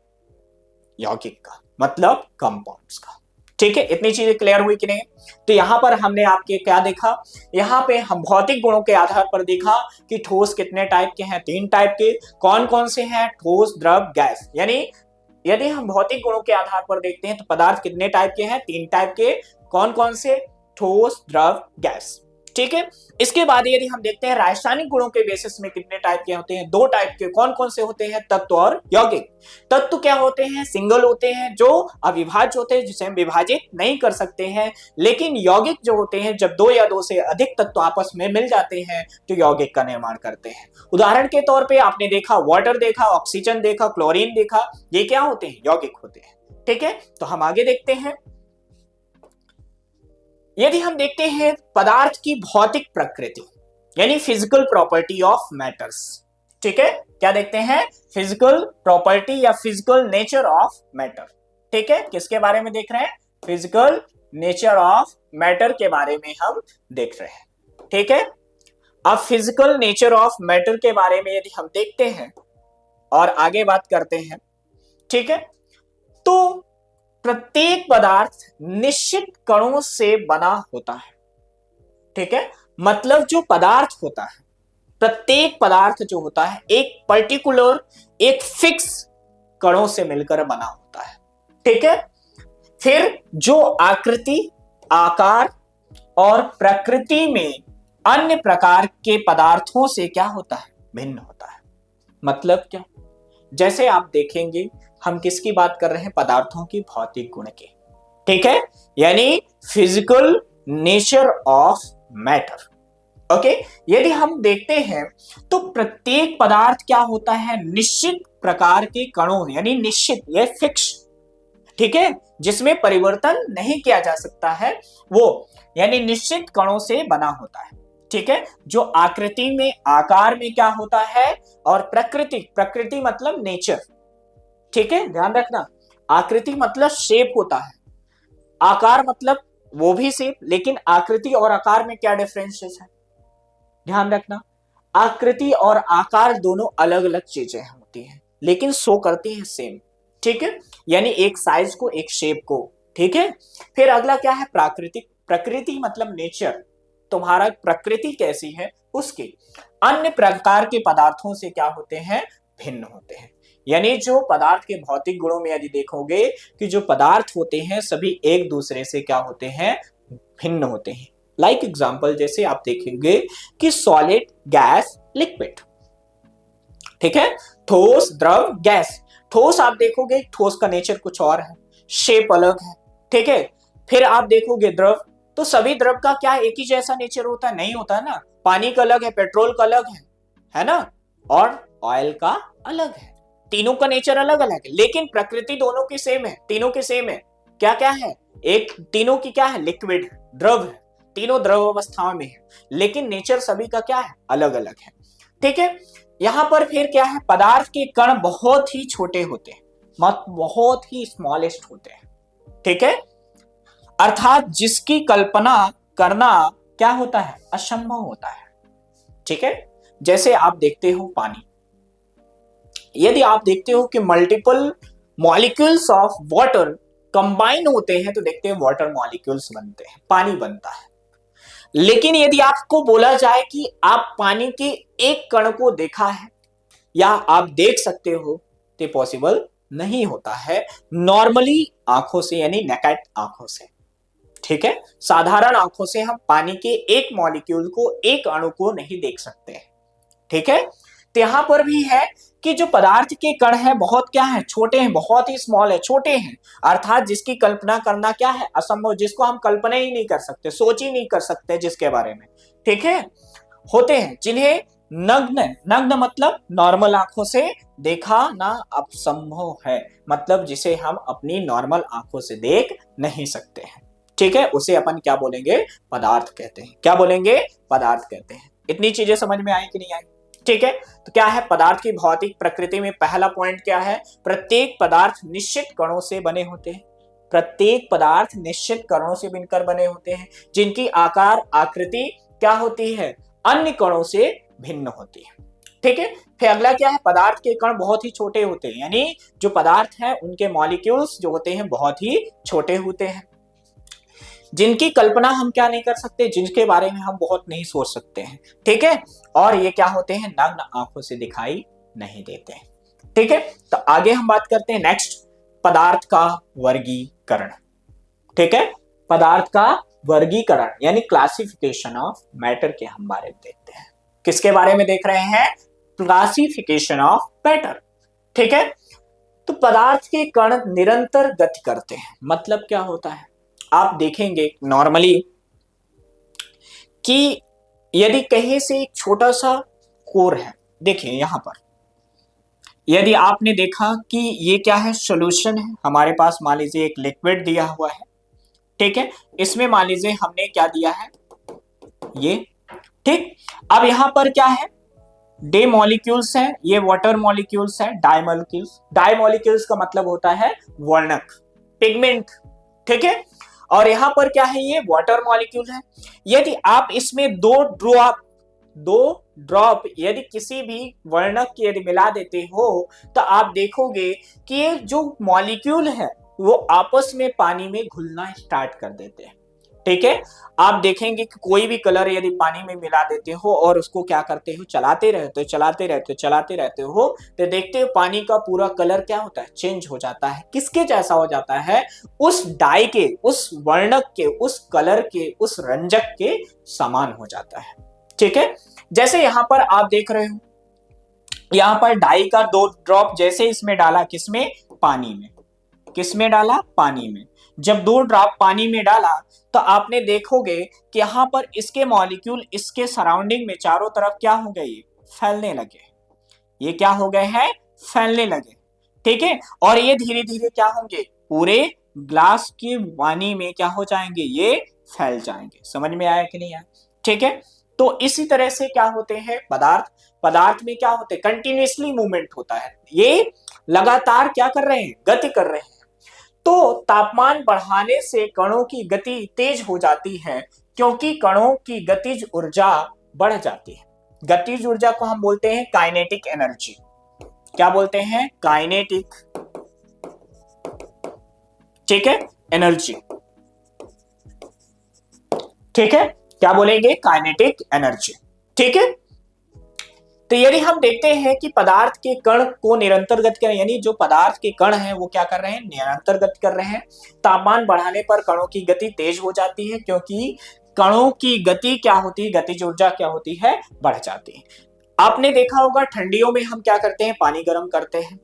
यौगिक का, मतलब कंपाउंड्स का। ठीक है, इतनी चीजें क्लियर हुई कि नहीं? तो यहां पर हमने आपके क्या देखा, यहां पे हम भौतिक गुणों के आधार पर देखा कि ठोस कितने टाइप के हैं, तीन टाइप के। कौन कौन से हैं, ठोस, द्रव, गैस। यानी यदि हम भौतिक गुणों के आधार पर देखते हैं तो पदार्थ कितने टाइप के हैं, तीन टाइप के। कौन कौन से, ठोस, द्रव, गैस। ठीक है, इसके बाद यदि हम देखते हैं रासायनिक गुणों के बेसिस में कितने टाइप के होते हैं, दो टाइप के। कौन कौन से होते हैं, तत्व और यौगिक। तत्व क्या होते हैं, सिंगल होते हैं, जो अविभाज्य होते हैं, जिसे हम विभाजित नहीं कर सकते हैं। लेकिन यौगिक जो होते हैं, जब दो या दो से अधिक तत्व आपस में मिल जाते हैं तो यौगिक का निर्माण करते हैं। उदाहरण के तौर पर आपने देखा, वाटर देखा, ऑक्सीजन देखा, क्लोरीन देखा, ये क्या होते हैं, यौगिक होते हैं। ठीक है, तो हम आगे देखते हैं। यदि हम देखते हैं पदार्थ की भौतिक प्रकृति, यानी फिजिकल प्रॉपर्टी ऑफ मैटर्स। ठीक है, क्या देखते हैं? फिजिकल प्रॉपर्टी या फिजिकल नेचर ऑफ मैटर। ठीक है, किसके बारे में देख रहे हैं? फिजिकल नेचर ऑफ मैटर के बारे में हम देख रहे हैं। ठीक है, अब फिजिकल नेचर ऑफ मैटर के बारे में यदि हम देखते हैं और आगे बात करते हैं, ठीक है, तो प्रत्येक पदार्थ निश्चित कणों से बना होता है। ठीक है, मतलब जो पदार्थ होता है, प्रत्येक पदार्थ जो होता है एक पर्टिकुलर, एक फिक्स कणों से मिलकर बना होता है। ठीक है, फिर जो आकृति, आकार और प्रकृति में अन्य प्रकार के पदार्थों से क्या होता है? भिन्न होता है। मतलब क्या? जैसे आप देखेंगे, हम किसकी बात कर रहे हैं? पदार्थों की भौतिक गुण की। ठीक है, यानी physical nature of matter. Okay, यदि हम देखते हैं तो प्रत्येक पदार्थ क्या होता है? निश्चित प्रकार के कणों, यानी निश्चित, ये फिक्स, ठीक है, जिसमें परिवर्तन नहीं किया जा सकता है, वो यानी निश्चित कणों से बना होता है। ठीक है, जो आकृति में, आकार में क्या होता है, और प्रकृति, प्रकृति मतलब नेचर। ठीक है, ध्यान रखना, आकृति मतलब शेप होता है, आकार मतलब वो भी शेप, लेकिन आकृति और आकार में क्या डिफरेंसेस है? ध्यान रखना, आकृति और आकार दोनों अलग अलग चीजें होती हैं, लेकिन शो करती हैं सेम। ठीक है, यानी एक साइज को, एक शेप को। ठीक है, फिर अगला क्या है? प्राकृतिक। प्रकृति मतलब नेचर, तुम्हारा प्रकृति कैसी है उसके अन्य प्रकार के पदार्थों से क्या होते हैं? भिन्न होते हैं। यानी जो पदार्थ के भौतिक गुणों में यदि देखोगे कि जो पदार्थ होते हैं सभी एक दूसरे से क्या होते हैं? भिन्न होते हैं। लाइक एग्जांपल, जैसे आप देखेंगे कि सॉलिड, गैस, लिक्विड। ठीक है, ठोस, द्रव, गैस। ठोस आप देखोगे, ठोस का नेचर कुछ और है, शेप अलग है। ठीक है, फिर आप देखोगे द्रव, तो सभी द्रव का क्या एक ही जैसा नेचर होता है? नहीं होता ना। पानी का अलग है, पेट्रोल का अलग है ना, और ऑयल का अलग है। तीनों का नेचर अलग अलग है, लेकिन प्रकृति दोनों की सेम है, तीनों की सेम है। क्या क्या है? एक, तीनों की क्या है? लिक्विड, द्रव है, तीनों द्रव अवस्थाओं में है, लेकिन नेचर सभी का क्या है? अलग अलग है। ठीक है, यहां पर फिर क्या है? पदार्थ के कण बहुत ही छोटे होते हैं, बहुत ही स्मॉलेस्ट होते हैं। ठीक है, अर्थात जिसकी कल्पना करना क्या होता है? असंभव होता है। ठीक है, जैसे आप देखते हो पानी, यदि आप देखते हो कि multiple molecules of water combine होते हैं तो देखते हैं वाटर मॉलिक्यूल्स बनते हैं, पानी बनता है। लेकिन यदि आपको बोला जाए कि आप पानी के एक कण को देखा है या आप देख सकते हो, तो पॉसिबल नहीं होता है नॉर्मली आंखों से, यानी नेकेड आंखों से। ठीक है, साधारण आंखों से हम पानी के एक मॉलिक्यूल को, एक अणु को नहीं देख सकते। ठीक है, तो यहां पर भी है कि जो पदार्थ के कण है बहुत क्या है? छोटे हैं, बहुत ही स्मॉल है, छोटे हैं। अर्थात जिसकी कल्पना करना क्या है? असंभव, जिसको हम कल्पना ही नहीं कर सकते, सोच ही नहीं कर सकते जिसके बारे में। ठीक है, होते हैं जिन्हें नग्न, नग्न मतलब नॉर्मल आंखों से देखा ना असंभव है, मतलब जिसे हम अपनी नॉर्मल आंखों से देख नहीं सकते हैं। ठीक है, उसे अपन क्या बोलेंगे? पदार्थ कहते हैं। क्या बोलेंगे? पदार्थ कहते हैं। इतनी चीजें समझ में आई कि नहीं आई? ठीक है, तो क्या है पदार्थ की भौतिक प्रकृति में? पहला पॉइंट क्या है? प्रत्येक पदार्थ निश्चित कणों से बने होते हैं। प्रत्येक पदार्थ निश्चित कणों से बनकर बने होते हैं, जिनकी आकार, आकृति क्या होती है? अन्य कणों से भिन्न होती है। ठीक है, फिर अगला क्या है? पदार्थ के कण बहुत ही छोटे होते हैं, यानी जो पदार्थ है उनके मॉलिक्यूल्स जो होते हैं बहुत ही छोटे होते हैं, जिनकी कल्पना हम क्या नहीं कर सकते, जिनके बारे में हम बहुत नहीं सोच सकते हैं। ठीक है, और ये क्या होते हैं? नग्न आंखों से दिखाई नहीं देते हैं। ठीक है, तो आगे हम बात करते हैं नेक्स्ट, पदार्थ का वर्गीकरण। ठीक है, पदार्थ का वर्गीकरण यानी क्लासिफिकेशन ऑफ मैटर के हम बारे में देखते हैं। किसके बारे में देख रहे हैं? Classification of matter. ठीक है, तो पदार्थ के कण निरंतर गति करते हैं, मतलब क्या होता है? आप देखेंगे नॉर्मली कि यदि कहीं से एक छोटा सा कोर है, देखिए यहां पर यदि आपने देखा कि ये क्या है? सॉल्यूशन है हमारे पास, मान लीजिए एक लिक्विड दिया हुआ है। ठीक है, इसमें मान लीजिए हमने क्या दिया है? ये, ठीक, अब यहां पर क्या है, डे मॉलिक्यूल्स है, ये वाटर मॉलिक्यूल्स है, डाइमॉलिक्यूल्स। डाइमॉलिक्यूल्स का मतलब होता है वर्णक, पिगमेंट, ठीक है। और यहां पर क्या है, ये वाटर मॉलिक्यूल है। यदि आप इसमें दो ड्रॉप यदि किसी भी वर्णक की यदि मिला देते हो, तो आप देखोगे कि ये जो मॉलिक्यूल है वो आपस में पानी में घुलना स्टार्ट कर देते हैं, ठीक है। आप देखेंगे कि कोई भी कलर यदि पानी में मिला देते हो और उसको क्या करते हो, चलाते रहते हो, तो देखते हो पानी का पूरा कलर क्या होता है, चेंज हो जाता है। किसके जैसा हो जाता है, उस डाई के, उस वर्णक के, उस कलर के, उस रंजक के समान हो जाता है, ठीक है। जैसे यहां पर आप देख रहे हो, यहां पर डाई का 2 ड्रॉप जैसे इसमें डाला, किसमें, पानी में, किसमें डाला, पानी में। जब 2 ड्रॉप पानी में डाला तो आपने देखोगे कि यहां पर इसके मॉलिक्यूल इसके सराउंडिंग में चारों तरफ क्या हो गए, ये फैलने लगे, ये क्या हो गए हैं, फैलने लगे, ठीक है। और ये धीरे धीरे क्या होंगे, पूरे ग्लास के पानी में क्या हो जाएंगे, ये फैल जाएंगे। समझ में आया कि नहीं आया, ठीक है। तो इसी तरह से क्या होते हैं पदार्थ, पदार्थ में क्या होते हैं, कंटिन्यूअसली मूवमेंट होता है, ये लगातार क्या कर रहे हैं, गति कर रहे हैं। तो तापमान बढ़ाने से कणों की गति तेज हो जाती है, क्योंकि कणों की गतिज ऊर्जा बढ़ जाती है। गतिज ऊर्जा को हम बोलते हैं काइनेटिक एनर्जी। क्या बोलते हैं, काइनेटिक, ठीक है, एनर्जी, ठीक है, क्या बोलेंगे, काइनेटिक एनर्जी, ठीक है। तो यदि हम देखते हैं कि पदार्थ के कण को निरंतर गति कर, यानी जो पदार्थ के कण हैं वो क्या कर रहे हैं, निरंतर गति कर रहे हैं। तापमान बढ़ाने पर कणों की गति तेज हो जाती है, क्योंकि कणों की गति क्या होती है, गतिज ऊर्जा क्या होती है, बढ़ जाती है। आपने देखा होगा ठंडियों में हम क्या करते हैं, पानी गर्म करते हैं,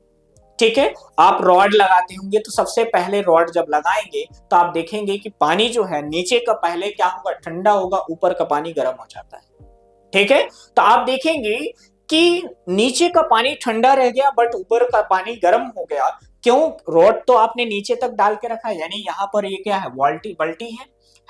ठीक है। आप रॉड लगाते होंगे तो सबसे पहले रॉड जब लगाएंगे तो आप देखेंगे कि पानी जो है नीचे का पहले क्या होगा, ठंडा होगा, ऊपर का पानी गर्म हो जाता है, ठीक है। तो आप देखेंगे कि नीचे का पानी ठंडा रह गया बट ऊपर का पानी गर्म हो गया। क्यों, रॉड तो आपने नीचे तक डाल के रखा है, यानी यहाँ पर ये क्या है, बाल्टी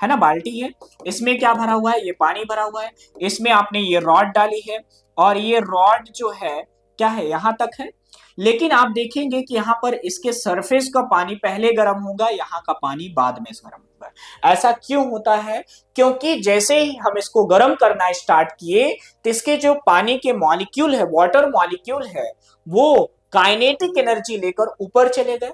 है ना, बाल्टी है, इसमें क्या भरा हुआ है, ये पानी भरा हुआ है, इसमें आपने ये रॉड डाली है और ये रॉड जो है क्या है, यहां तक है। लेकिन आप देखेंगे कि यहाँ पर इसके सरफेस का पानी पहले गर्म होगा, यहाँ का पानी बाद में गर्म होगा। ऐसा क्यों होता है, क्योंकि जैसे ही हम इसको गर्म करना स्टार्ट किए तो इसके जो पानी के मॉलिक्यूल है, वाटर मॉलिक्यूल है, वो काइनेटिक एनर्जी लेकर ऊपर चले गए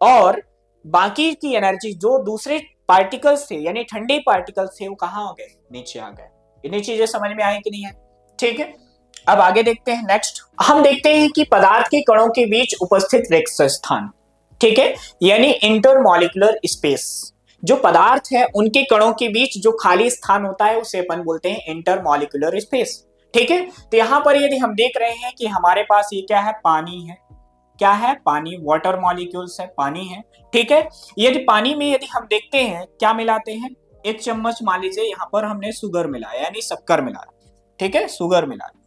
और बाकी की एनर्जी जो दूसरे पार्टिकल्स थे, यानी ठंडे पार्टिकल्स थे, वो कहां हो गए, नीचे आ गए। इतनी चीजें समझ में आई कि नहीं है, ठीक है। अब आगे देखते हैं, नेक्स्ट हम देखते हैं कि पदार्थ के कणों के बीच उपस्थित रिक्त स्थान, ठीक है, यानी इंटरमॉलिक्यूलर स्पेस। जो पदार्थ है उनके कणों के बीच जो खाली स्थान होता है उसे अपन बोलते हैं इंटरमॉलिक्यूलर स्पेस, ठीक है। तो यहां पर यदि हम देख रहे हैं कि हमारे पास ये क्या है, पानी है, क्या है, पानी, वाटर मॉलिक्यूल्स है, पानी है, ठीक है। यदि पानी में यदि हम देखते हैं क्या मिलाते हैं, 1 चम्मच मान लीजिए यहाँ पर हमने शुगर मिलाया, यानी शक्कर मिलाया, ठीक है, शुगर मिलाया,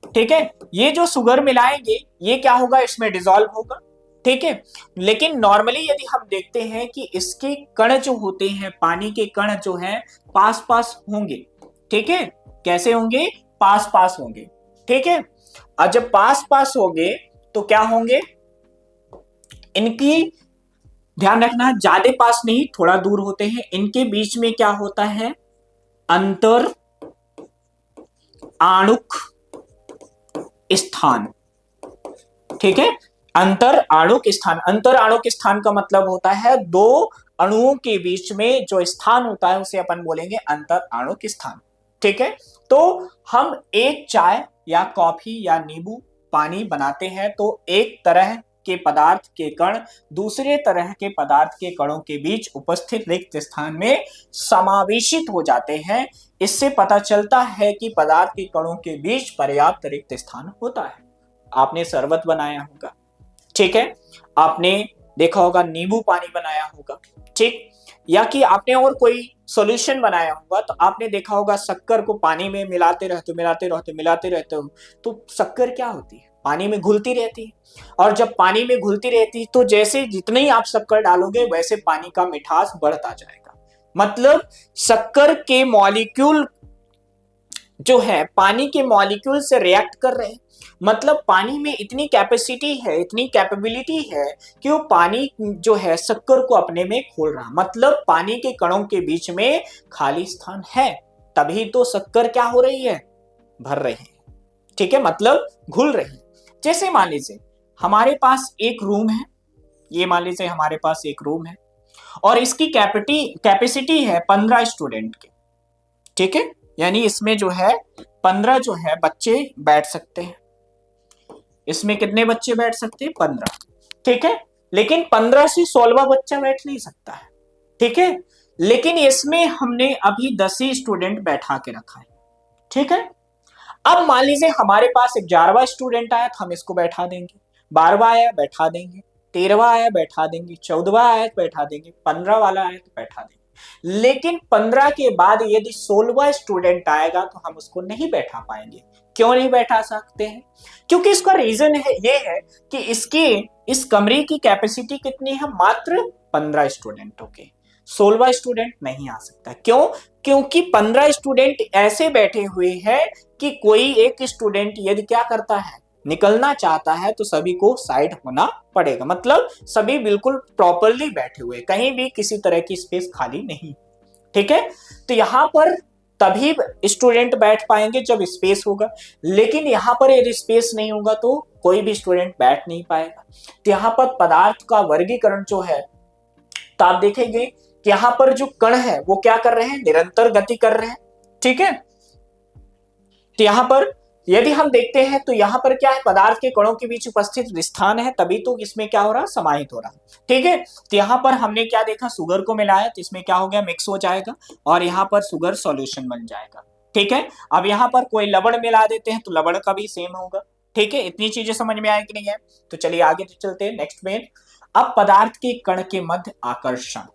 ठीक है। ये जो शुगर मिलाएंगे ये क्या होगा, इसमें डिसॉल्व होगा, ठीक है। लेकिन नॉर्मली यदि हम देखते हैं कि इसके कण जो होते हैं, पानी के कण जो हैं पास पास होंगे, ठीक है, कैसे होंगे, पास पास होंगे, ठीक है। और जब पास पास होंगे तो क्या होंगे, इनकी ध्यान रखना, ज्यादा पास नहीं, थोड़ा दूर होते हैं। इनके बीच में क्या होता है, अंतर आणुक स्थान, ठीक है, अंतर आणुक स्थान। अंतर आणुक स्थान का मतलब होता है दो अणुओं के बीच में जो स्थान होता है उसे अपन बोलेंगे अंतर आणुक स्थान, ठीक है। तो हम एक चाय या कॉफी या नींबू पानी बनाते हैं तो एक तरह के पदार्थ के कण दूसरे तरह के पदार्थ के कणों के बीच उपस्थित रिक्त स्थान में समावेशित हो जाते हैं। इससे पता चलता है कि पदार्थ के कणों के बीच पर्याप्त रिक्त स्थान होता है। आपने शरबत बनाया होगा, ठीक है, आपने देखा होगा नींबू पानी बनाया होगा, ठीक, या कि आपने और कोई सॉल्यूशन बनाया होगा तो आपने देखा होगा शक्कर को पानी में मिलाते रहते हो तो शक्कर क्या होती है, पानी में घुलती रहती है। और जब पानी में घुलती रहती है तो जैसे जितने ही आप शक्कर डालोगे वैसे पानी का मिठास बढ़ता जाएगा। मतलब शक्कर के मॉलिक्यूल जो है पानी के मॉलिक्यूल से रिएक्ट कर रहे हैं। मतलब पानी में इतनी कैपेसिटी है, इतनी कैपेबिलिटी है कि वो पानी जो है शक्कर को अपने में खोल रहा, मतलब पानी के कणों के बीच में खाली स्थान है, तभी तो शक्कर क्या हो रही है, भर रही है। ठीक है, मतलब घुल रही है। जैसे मान लीजिए हमारे पास एक रूम है, ये मान लीजिए हमारे पास एक रूम है और इसकी कैपेसिटी है 15 स्टूडेंट की। ठीक है, यानी इसमें जो है 15 जो है बच्चे बैठ सकते हैं। इसमें कितने बच्चे बैठ सकते हैं, 15। ठीक है, लेकिन 15 से 16वां बच्चा बैठ नहीं सकता है। ठीक है, लेकिन इसमें हमने अभी 10 ही स्टूडेंट बैठा के रखा है। ठीक है, अब मान लीजिए हमारे पास 11वां स्टूडेंट आया तो हम इसको बैठा देंगे, 12वां आया बैठा देंगे, 13वां आया बैठा देंगे, 14वां आया बैठा देंगे, 15 वाला आया तो बैठा देंगे। लेकिन 15 के बाद यदि 16वां स्टूडेंट आएगा तो हम उसको नहीं बैठा पाएंगे। क्यों नहीं बैठा सकते हैं? क्योंकि इसका रीजन है ये है कि इसके इस कमरे की कैपेसिटी कितनी है, मात्र 15 स्टूडेंटों की। 16वां स्टूडेंट नहीं आ सकता। क्यों? क्योंकि 15 स्टूडेंट ऐसे बैठे हुए हैं कि कोई एक स्टूडेंट यदि क्या करता है, निकलना चाहता है तो सभी को साइड होना पड़ेगा। मतलब सभी बिल्कुल प्रॉपरली बैठे हुए, कहीं भी किसी तरह की स्पेस खाली नहीं। ठीक है, तो यहां पर तभी स्टूडेंट बैठ पाएंगे जब स्पेस होगा, लेकिन यहां पर यदि स्पेस नहीं होगा तो कोई भी स्टूडेंट बैठ नहीं पाएगा। तो यहां पर पदार्थ का वर्गीकरण जो है, तो आप देखेंगे कि यहां पर जो कण है वो क्या कर रहे हैं, निरंतर गति कर रहे हैं। ठीक है, तो यहां पर यदि हम देखते हैं तो यहां पर क्या है, पदार्थ के कणों के बीच उपस्थित स्थान है, तभी तो इसमें क्या हो रहा है, समाहित हो रहा है। ठीक है, तो यहां पर हमने क्या देखा, शुगर को मिलाया तो इसमें क्या हो गया, मिक्स हो जाएगा और यहां पर शुगर सॉल्यूशन बन जाएगा। ठीक है, अब यहां पर कोई लवण मिला देते हैं तो लवण का भी सेम होगा। ठीक है, इतनी चीजें समझ में आए कि नहीं है? तो चलिए आगे चलते हैं नेक्स्ट में। अब पदार्थ के कण के मध्य आकर्षण,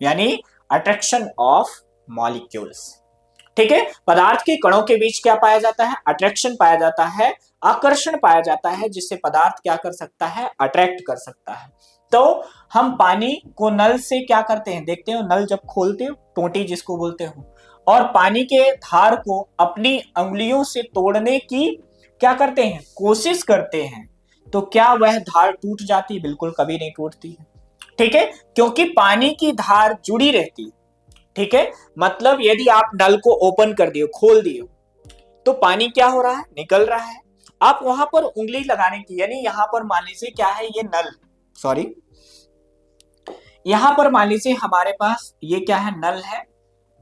यानी अट्रैक्शन ऑफ मॉलिक्यूल्स। ठीक है, पदार्थ के कणों के बीच क्या पाया जाता है, अट्रैक्शन पाया जाता है, आकर्षण पाया जाता है, जिससे पदार्थ क्या कर सकता है, अट्रैक्ट कर सकता है। तो हम पानी को नल से क्या करते हैं, देखते हो, नल जब खोलते हो, टोंटी जिसको बोलते हो, और पानी के धार को अपनी अंगुलियों से तोड़ने की क्या करते हैं, कोशिश करते हैं, तो क्या वह धार टूट जाती? बिल्कुल कभी नहीं टूटती है। ठीक है, क्योंकि पानी की धार जुड़ी रहती है। ठीक है, मतलब यदि आप नल को ओपन कर दिए, खोल दिए, तो पानी क्या हो रहा है, निकल रहा है। आप वहां पर उंगली लगाने की, यानी यहां पर मान लीजिए क्या है, ये नल, सॉरी, यहां पर मान लीजिए हमारे पास ये क्या है, नल है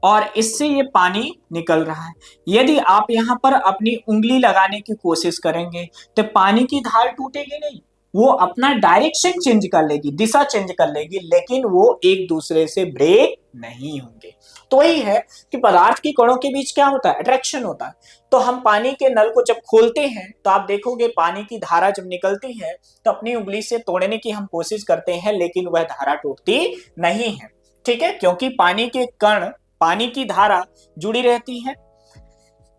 और इससे ये पानी निकल रहा है। यदि आप यहां पर अपनी उंगली लगाने की कोशिश करेंगे तो पानी की धार टूटेगी नहीं, वो अपना डायरेक्शन चेंज कर लेगी, दिशा चेंज कर लेगी, लेकिन वो एक दूसरे से ब्रेक नहीं होंगे। तो यही है कि पदार्थ के कणों के बीच क्या होता है, अट्रैक्शन होता है। तो हम पानी के नल को जब खोलते हैं तो आप देखोगे पानी की धारा जब निकलती है तो अपनी उंगली से तोड़ने की हम कोशिश करते हैं, लेकिन वह धारा टूटती नहीं है। ठीक है, क्योंकि पानी के कण, पानी की धारा जुड़ी रहती है।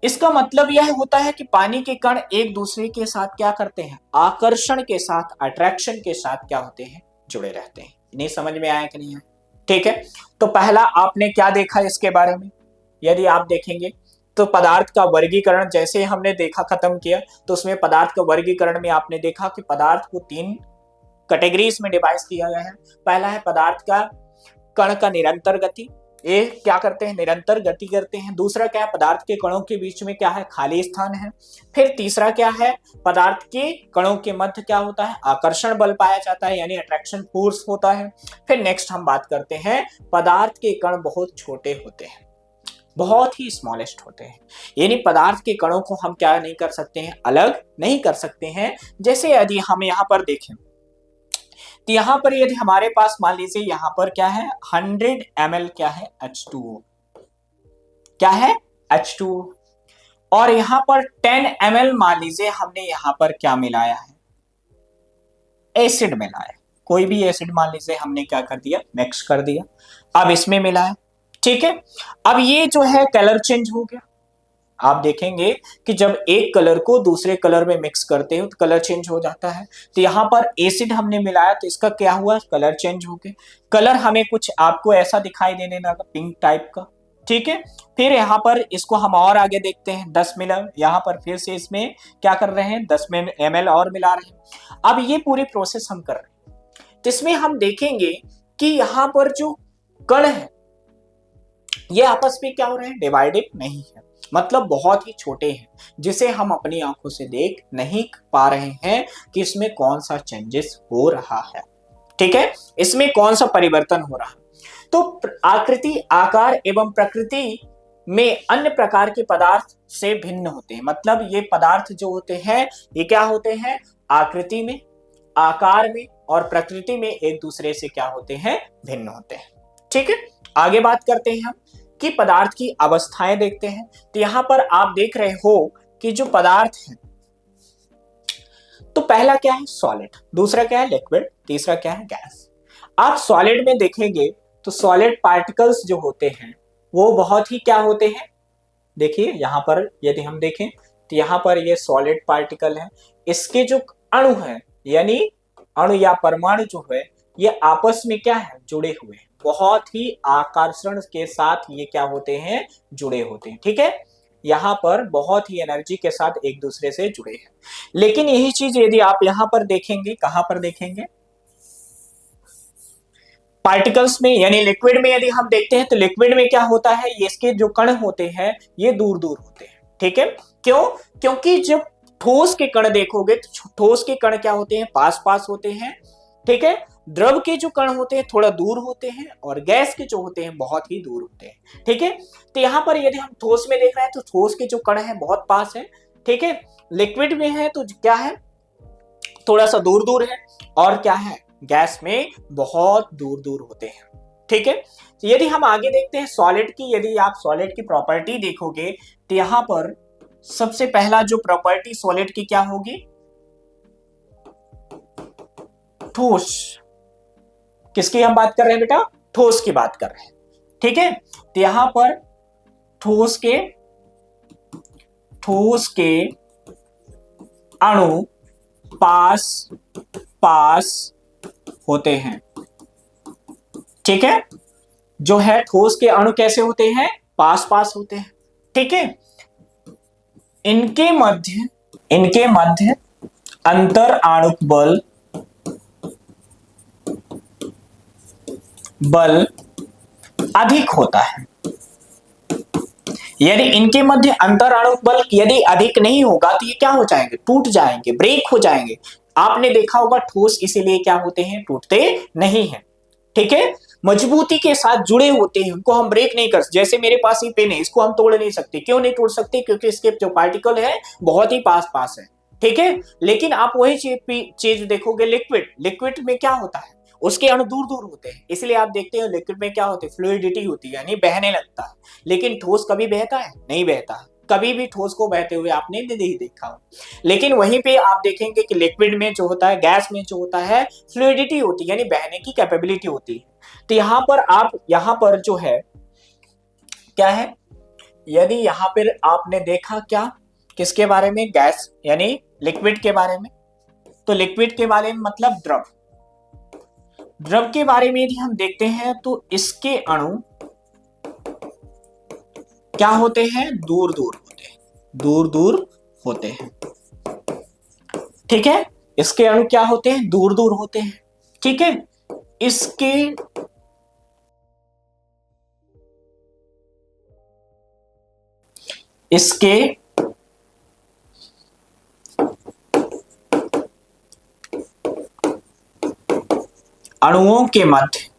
इसका मतलब यह होता है कि पानी के कण एक दूसरे के साथ क्या करते हैं, आकर्षण के साथ, अट्रैक्शन के साथ क्या होते हैं, जुड़े रहते हैं। नहीं समझ में आया कि नहीं है? ठीक है, तो पहला आपने क्या देखा इसके बारे में, यदि आप देखेंगे तो पदार्थ का वर्गीकरण जैसे हमने देखा, खत्म किया, तो उसमें पदार्थ का वर्गीकरण में आपने देखा कि पदार्थ को 3 कैटेगरीज में डिवाइड किया गया है। पहला है पदार्थ का कण का निरंतर गति, ये क्या करते हैं, निरंतर गति करते हैं। दूसरा क्या है, पदार्थ के कणों के बीच में क्या है, खाली स्थान है। फिर तीसरा क्या है, पदार्थ के कणों के मध्य क्या होता है, आकर्षण बल पाया जाता है, यानी अट्रैक्शन फोर्स होता है। फिर नेक्स्ट हम बात करते हैं, पदार्थ के कण बहुत छोटे होते हैं, बहुत ही स्मॉलेस्ट होते हैं, यानी पदार्थ के कणों को हम क्या नहीं कर सकते हैं, अलग नहीं कर सकते हैं। जैसे यदि हम यहाँ पर देखें तो यहां पर यदि हमारे पास मान लीजिए यहां पर क्या है, 100 ml क्या है, H2O, क्या है, H2O, और यहां पर 10 ml मान लीजिए हमने यहां पर क्या मिलाया है, एसिड मिलाया, कोई भी एसिड मान लीजिए हमने क्या कर दिया, मिक्स कर दिया, अब इसमें मिलाया। ठीक है, अब ये जो है कलर चेंज हो गया। आप देखेंगे कि जब एक कलर को दूसरे कलर में मिक्स करते हो तो कलर चेंज हो जाता है। तो यहाँ पर एसिड हमने मिलाया तो इसका क्या हुआ, कलर चेंज हो गया। कलर हमें कुछ आपको ऐसा दिखाई देने लगा, पिंक टाइप का। ठीक है। फिर यहाँ पर इसको हम और आगे देखते हैं, 10 मिनट यहाँ पर फिर से इसमें क्या कर रहे हैं, 10 ml और मिला रहे हैं। अब ये पूरी प्रोसेस हम कर रहे हैं, तो इसमें हम देखेंगे कि यहाँ पर जो कण है ये आपस में क्या हो रहे हैं, डिवाइडेड नहीं है, मतलब बहुत ही छोटे हैं, जिसे हम अपनी आंखों से देख नहीं पा रहे हैं कि इसमें कौन सा चेंजेस हो रहा है। ठीक है, इसमें कौन सा परिवर्तन हो रहा है। तो आकृति, आकार एवं प्रकृति में अन्य प्रकार के पदार्थ से भिन्न होते हैं। मतलब ये पदार्थ जो होते हैं ये क्या होते हैं, आकृति में, आकार में और प्रकृति में एक दूसरे से क्या होते हैं, भिन्न होते हैं। ठीक है, आगे बात करते हैं हम कि पदार्थ की अवस्थाएं देखते हैं। तो यहां पर आप देख रहे हो कि जो पदार्थ है, तो पहला क्या है, सॉलिड, दूसरा क्या है, लिक्विड, तीसरा क्या है, गैस। आप सॉलिड में देखेंगे तो सॉलिड पार्टिकल्स जो होते हैं वो बहुत ही क्या होते हैं, देखिए यहां पर यदि हम देखें तो यहां पर ये सॉलिड पार्टिकल है, इसके जो अणु हैं यानी अणु या परमाणु जो है ये आपस में क्या है, जुड़े हुए हैं, बहुत ही आकर्षण के साथ ये क्या होते हैं, जुड़े होते हैं। ठीक है, यहाँ पर बहुत ही एनर्जी के साथ एक दूसरे से जुड़े हैं। लेकिन यही चीज यदि आप यहाँ पर देखेंगे, कहां पर देखेंगे, पार्टिकल्स में यानी लिक्विड में यदि हम देखते हैं तो लिक्विड में क्या होता है, ये इसके जो कण होते हैं ये दूर दूर होते हैं। ठीक है, क्यों, क्योंकि जब ठोस के कण देखोगे तो ठोस के कण क्या होते हैं, पास पास होते हैं। ठीक है, द्रव के जो कण होते हैं थोड़ा दूर होते हैं और गैस के जो होते हैं बहुत ही दूर होते हैं। ठीक है, तो यहां पर यदि हम ठोस में देख रहे हैं तो ठोस के जो कण है बहुत पास है। ठीक है, लिक्विड में है तो क्या है, थोड़ा सा दूर दूर है, और क्या है, गैस में बहुत दूर दूर होते हैं। ठीक है, तो यदि हम आगे देखते हैं सॉलिड की, यदि आप सॉलिड की प्रॉपर्टी देखोगे तो यहां पर सबसे पहला जो प्रॉपर्टी सॉलिड की क्या होगी, ठोस। किसकी हम बात कर रहे हैं बेटा, ठोस की बात कर रहे हैं। ठीक है, तो यहां पर ठोस के अणु पास पास होते हैं। ठीक है, जो है ठोस के अणु कैसे होते हैं, पास पास होते हैं। ठीक है, इनके मध्य अंतर आणुक बल अधिक होता है। यदि इनके मध्य अंतर आणुक बल यदि अधिक नहीं होगा तो ये क्या हो जाएंगे, टूट जाएंगे, ब्रेक हो जाएंगे। आपने देखा होगा ठोस इसीलिए क्या होते हैं, टूटते नहीं हैं। ठीक है, मजबूती के साथ जुड़े होते हैं, उनको हम ब्रेक नहीं कर सकते। जैसे मेरे पास ये पेन है, इसको हम तोड़ नहीं सकते। क्यों नहीं तोड़ सकते, क्योंकि इसके जो पार्टिकल है बहुत ही पास पास है। ठीक है, लेकिन आप वही चीज देखोगे लिक्विड में क्या होता है, उसके अणु दूर दूर होते हैं, इसलिए आप देखते हो लिक्विड में क्या होते हैं, फ्लूइडिटी होती है यानी बहने लगता है। लेकिन ठोस कभी बहता है, नहीं बहता है, कभी भी ठोस को बहते हुए आपने नहीं देखा हो। लेकिन वहीं पे आप देखेंगे कि लिक्विड में जो होता है, गैस में जो होता है, फ्लूइडिटी होती है यानी बहने की कैपेबिलिटी होती है। तो यहाँ पर जो है क्या है, यदि यहाँ पर आपने देखा क्या, किसके बारे में, गैस यानी लिक्विड के बारे में। तो लिक्विड के बारे में मतलब द्रव के बारे में यदि हम देखते हैं तो इसके अणु क्या होते हैं, दूर दूर होते हैं। ठीक है, इसके अणु क्या होते हैं, दूर दूर होते हैं। ठीक है, इसके अणुओं के मध्य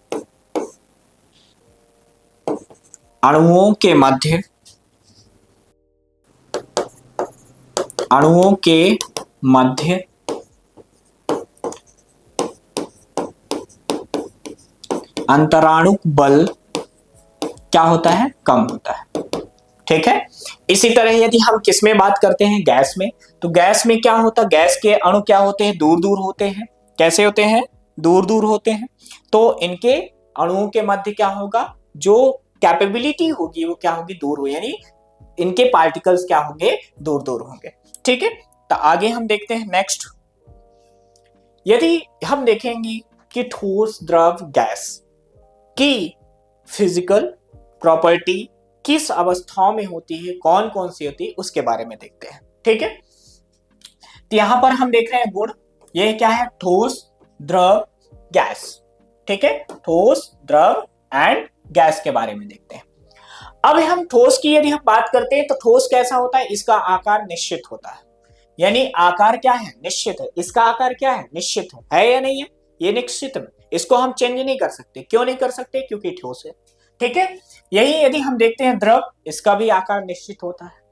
अंतराणुक बल क्या होता है, कम होता है। ठीक है, इसी तरह यदि हम किस में बात करते हैं, गैस में, तो गैस में क्या होता है, गैस के अणु क्या होते हैं, दूर दूर होते हैं। कैसे होते हैं, दूर दूर होते हैं। तो इनके अणुओं के मध्य क्या होगा, जो कैपेबिलिटी होगी वो क्या होगी, दूर हो, यानी इनके पार्टिकल्स क्या होंगे, दूर दूर होंगे। ठीक है, तो आगे हम देखते हैं नेक्स्ट। यदि हम देखेंगे कि ठोस, द्रव, गैस की फिजिकल प्रॉपर्टी किस अवस्थाओं में होती है, कौन कौन सी होती है, उसके बारे में देखते हैं। ठीक है, तो यहां पर हम देख रहे हैं गुण, ये क्या है, ठोस, द्रव, गैस। ठीक है, ठोस, द्रव एंड गैस के बारे में देखते हैं। अब हम ठोस की यदि हम बात करते हैं तो ठोस कैसा होता है, इसका आकार निश्चित होता है। यानी आकार क्या है, निश्चित है। इसका आकार क्या है, निश्चित है या नहीं है, ये निश्चित है, इसको हम चेंज नहीं कर सकते। क्यों नहीं कर सकते, क्योंकि ठोस है। ठीक है, यही यदि हम देखते हैं द्रव, इसका भी आकार निश्चित होता है।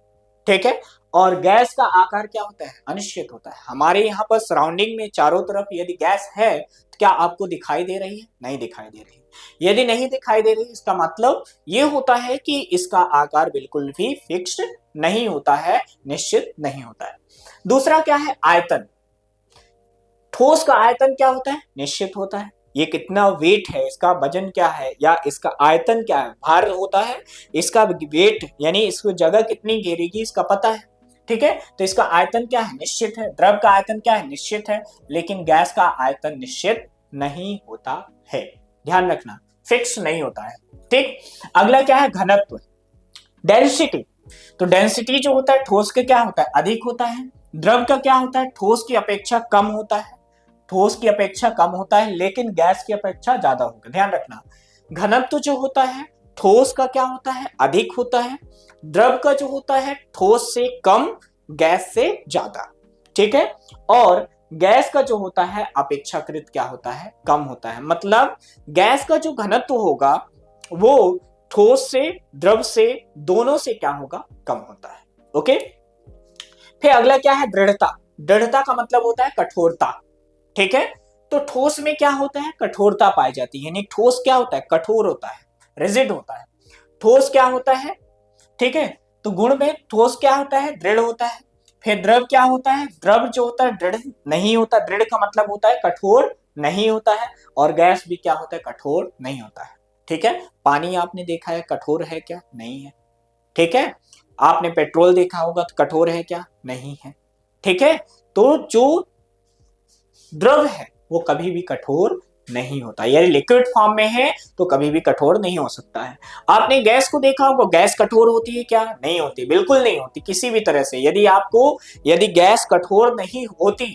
ठीक है, और गैस का आकार क्या होता है, अनिश्चित होता है। हमारे यहाँ पर सराउंडिंग में चारों तरफ यदि गैस है तो क्या आपको दिखाई दे रही है, नहीं दिखाई दे रही। यदि नहीं दिखाई दे रही, इसका मतलब ये होता है कि इसका आकार बिल्कुल भी फिक्स्ड नहीं होता है, निश्चित नहीं होता है। दूसरा क्या है, आयतन। ठोस का आयतन क्या होता है, निश्चित होता है। ये कितना वेट है, इसका वजन क्या है, या इसका आयतन क्या है, भार होता है। इसका वेट यानी इसको जगह कितनी घेरेगी, इसका पता है। ठीक है, तो इसका आयतन क्या है, निश्चित है। द्रव का आयतन क्या है, निश्चित है। लेकिन गैस का आयतन निश्चित नहीं होता है, ध्यान रखना, फिक्स नहीं होता है। ठीक, अगला क्या है, घनत्व, डेंसिटी। तो डेंसिटी जो होता है ठोस के क्या होता है, अधिक होता है। द्रव का क्या होता है, ठोस की अपेक्षा कम होता है। ठोस की अपेक्षा कम होता है, लेकिन गैस की अपेक्षा ज्यादा होगा, ध्यान रखना। घनत्व जो होता है ठोस का क्या होता है, अधिक होता है। द्रव का जो होता है ठोस से कम, गैस से ज्यादा। ठीक है, और गैस का जो होता है अपेक्षाकृत क्या होता है, कम होता है। मतलब गैस का जो घनत्व होगा वो ठोस से, द्रव से, दोनों से क्या होगा, कम होता है। ओके, फिर अगला क्या है, दृढ़ता। दृढ़ता का मतलब होता है कठोरता। ठीक है, तो ठोस में क्या होता है, कठोरता पाई जाती है। यानी ठोस क्या होता है, कठोर होता है, रिजिड होता है। ठोस क्या होता है, ठीक है, तो गुण में ठोस क्या होता है, दृढ़ होता है। फिर द्रव क्या होता है, द्रव जो होता है दृढ़ नहीं होता। दृढ़ का मतलब होता है कठोर नहीं होता है। और गैस भी क्या होता है, कठोर नहीं होता है। ठीक है, पानी आपने देखा है कठोर है क्या, नहीं है। ठीक है, आपने पेट्रोल देखा होगा तो कठोर है क्या, नहीं है। ठीक है, तो जो द्रव है वो कभी भी कठोर नहीं होता, यानी लिक्विड फॉर्म में है तो कभी भी कठोर नहीं हो सकता है। आपने गैस को देखा होगा, गैस कठोर होती है क्या, नहीं होती, बिल्कुल नहीं होती किसी भी तरह से। यदि गैस कठोर नहीं होती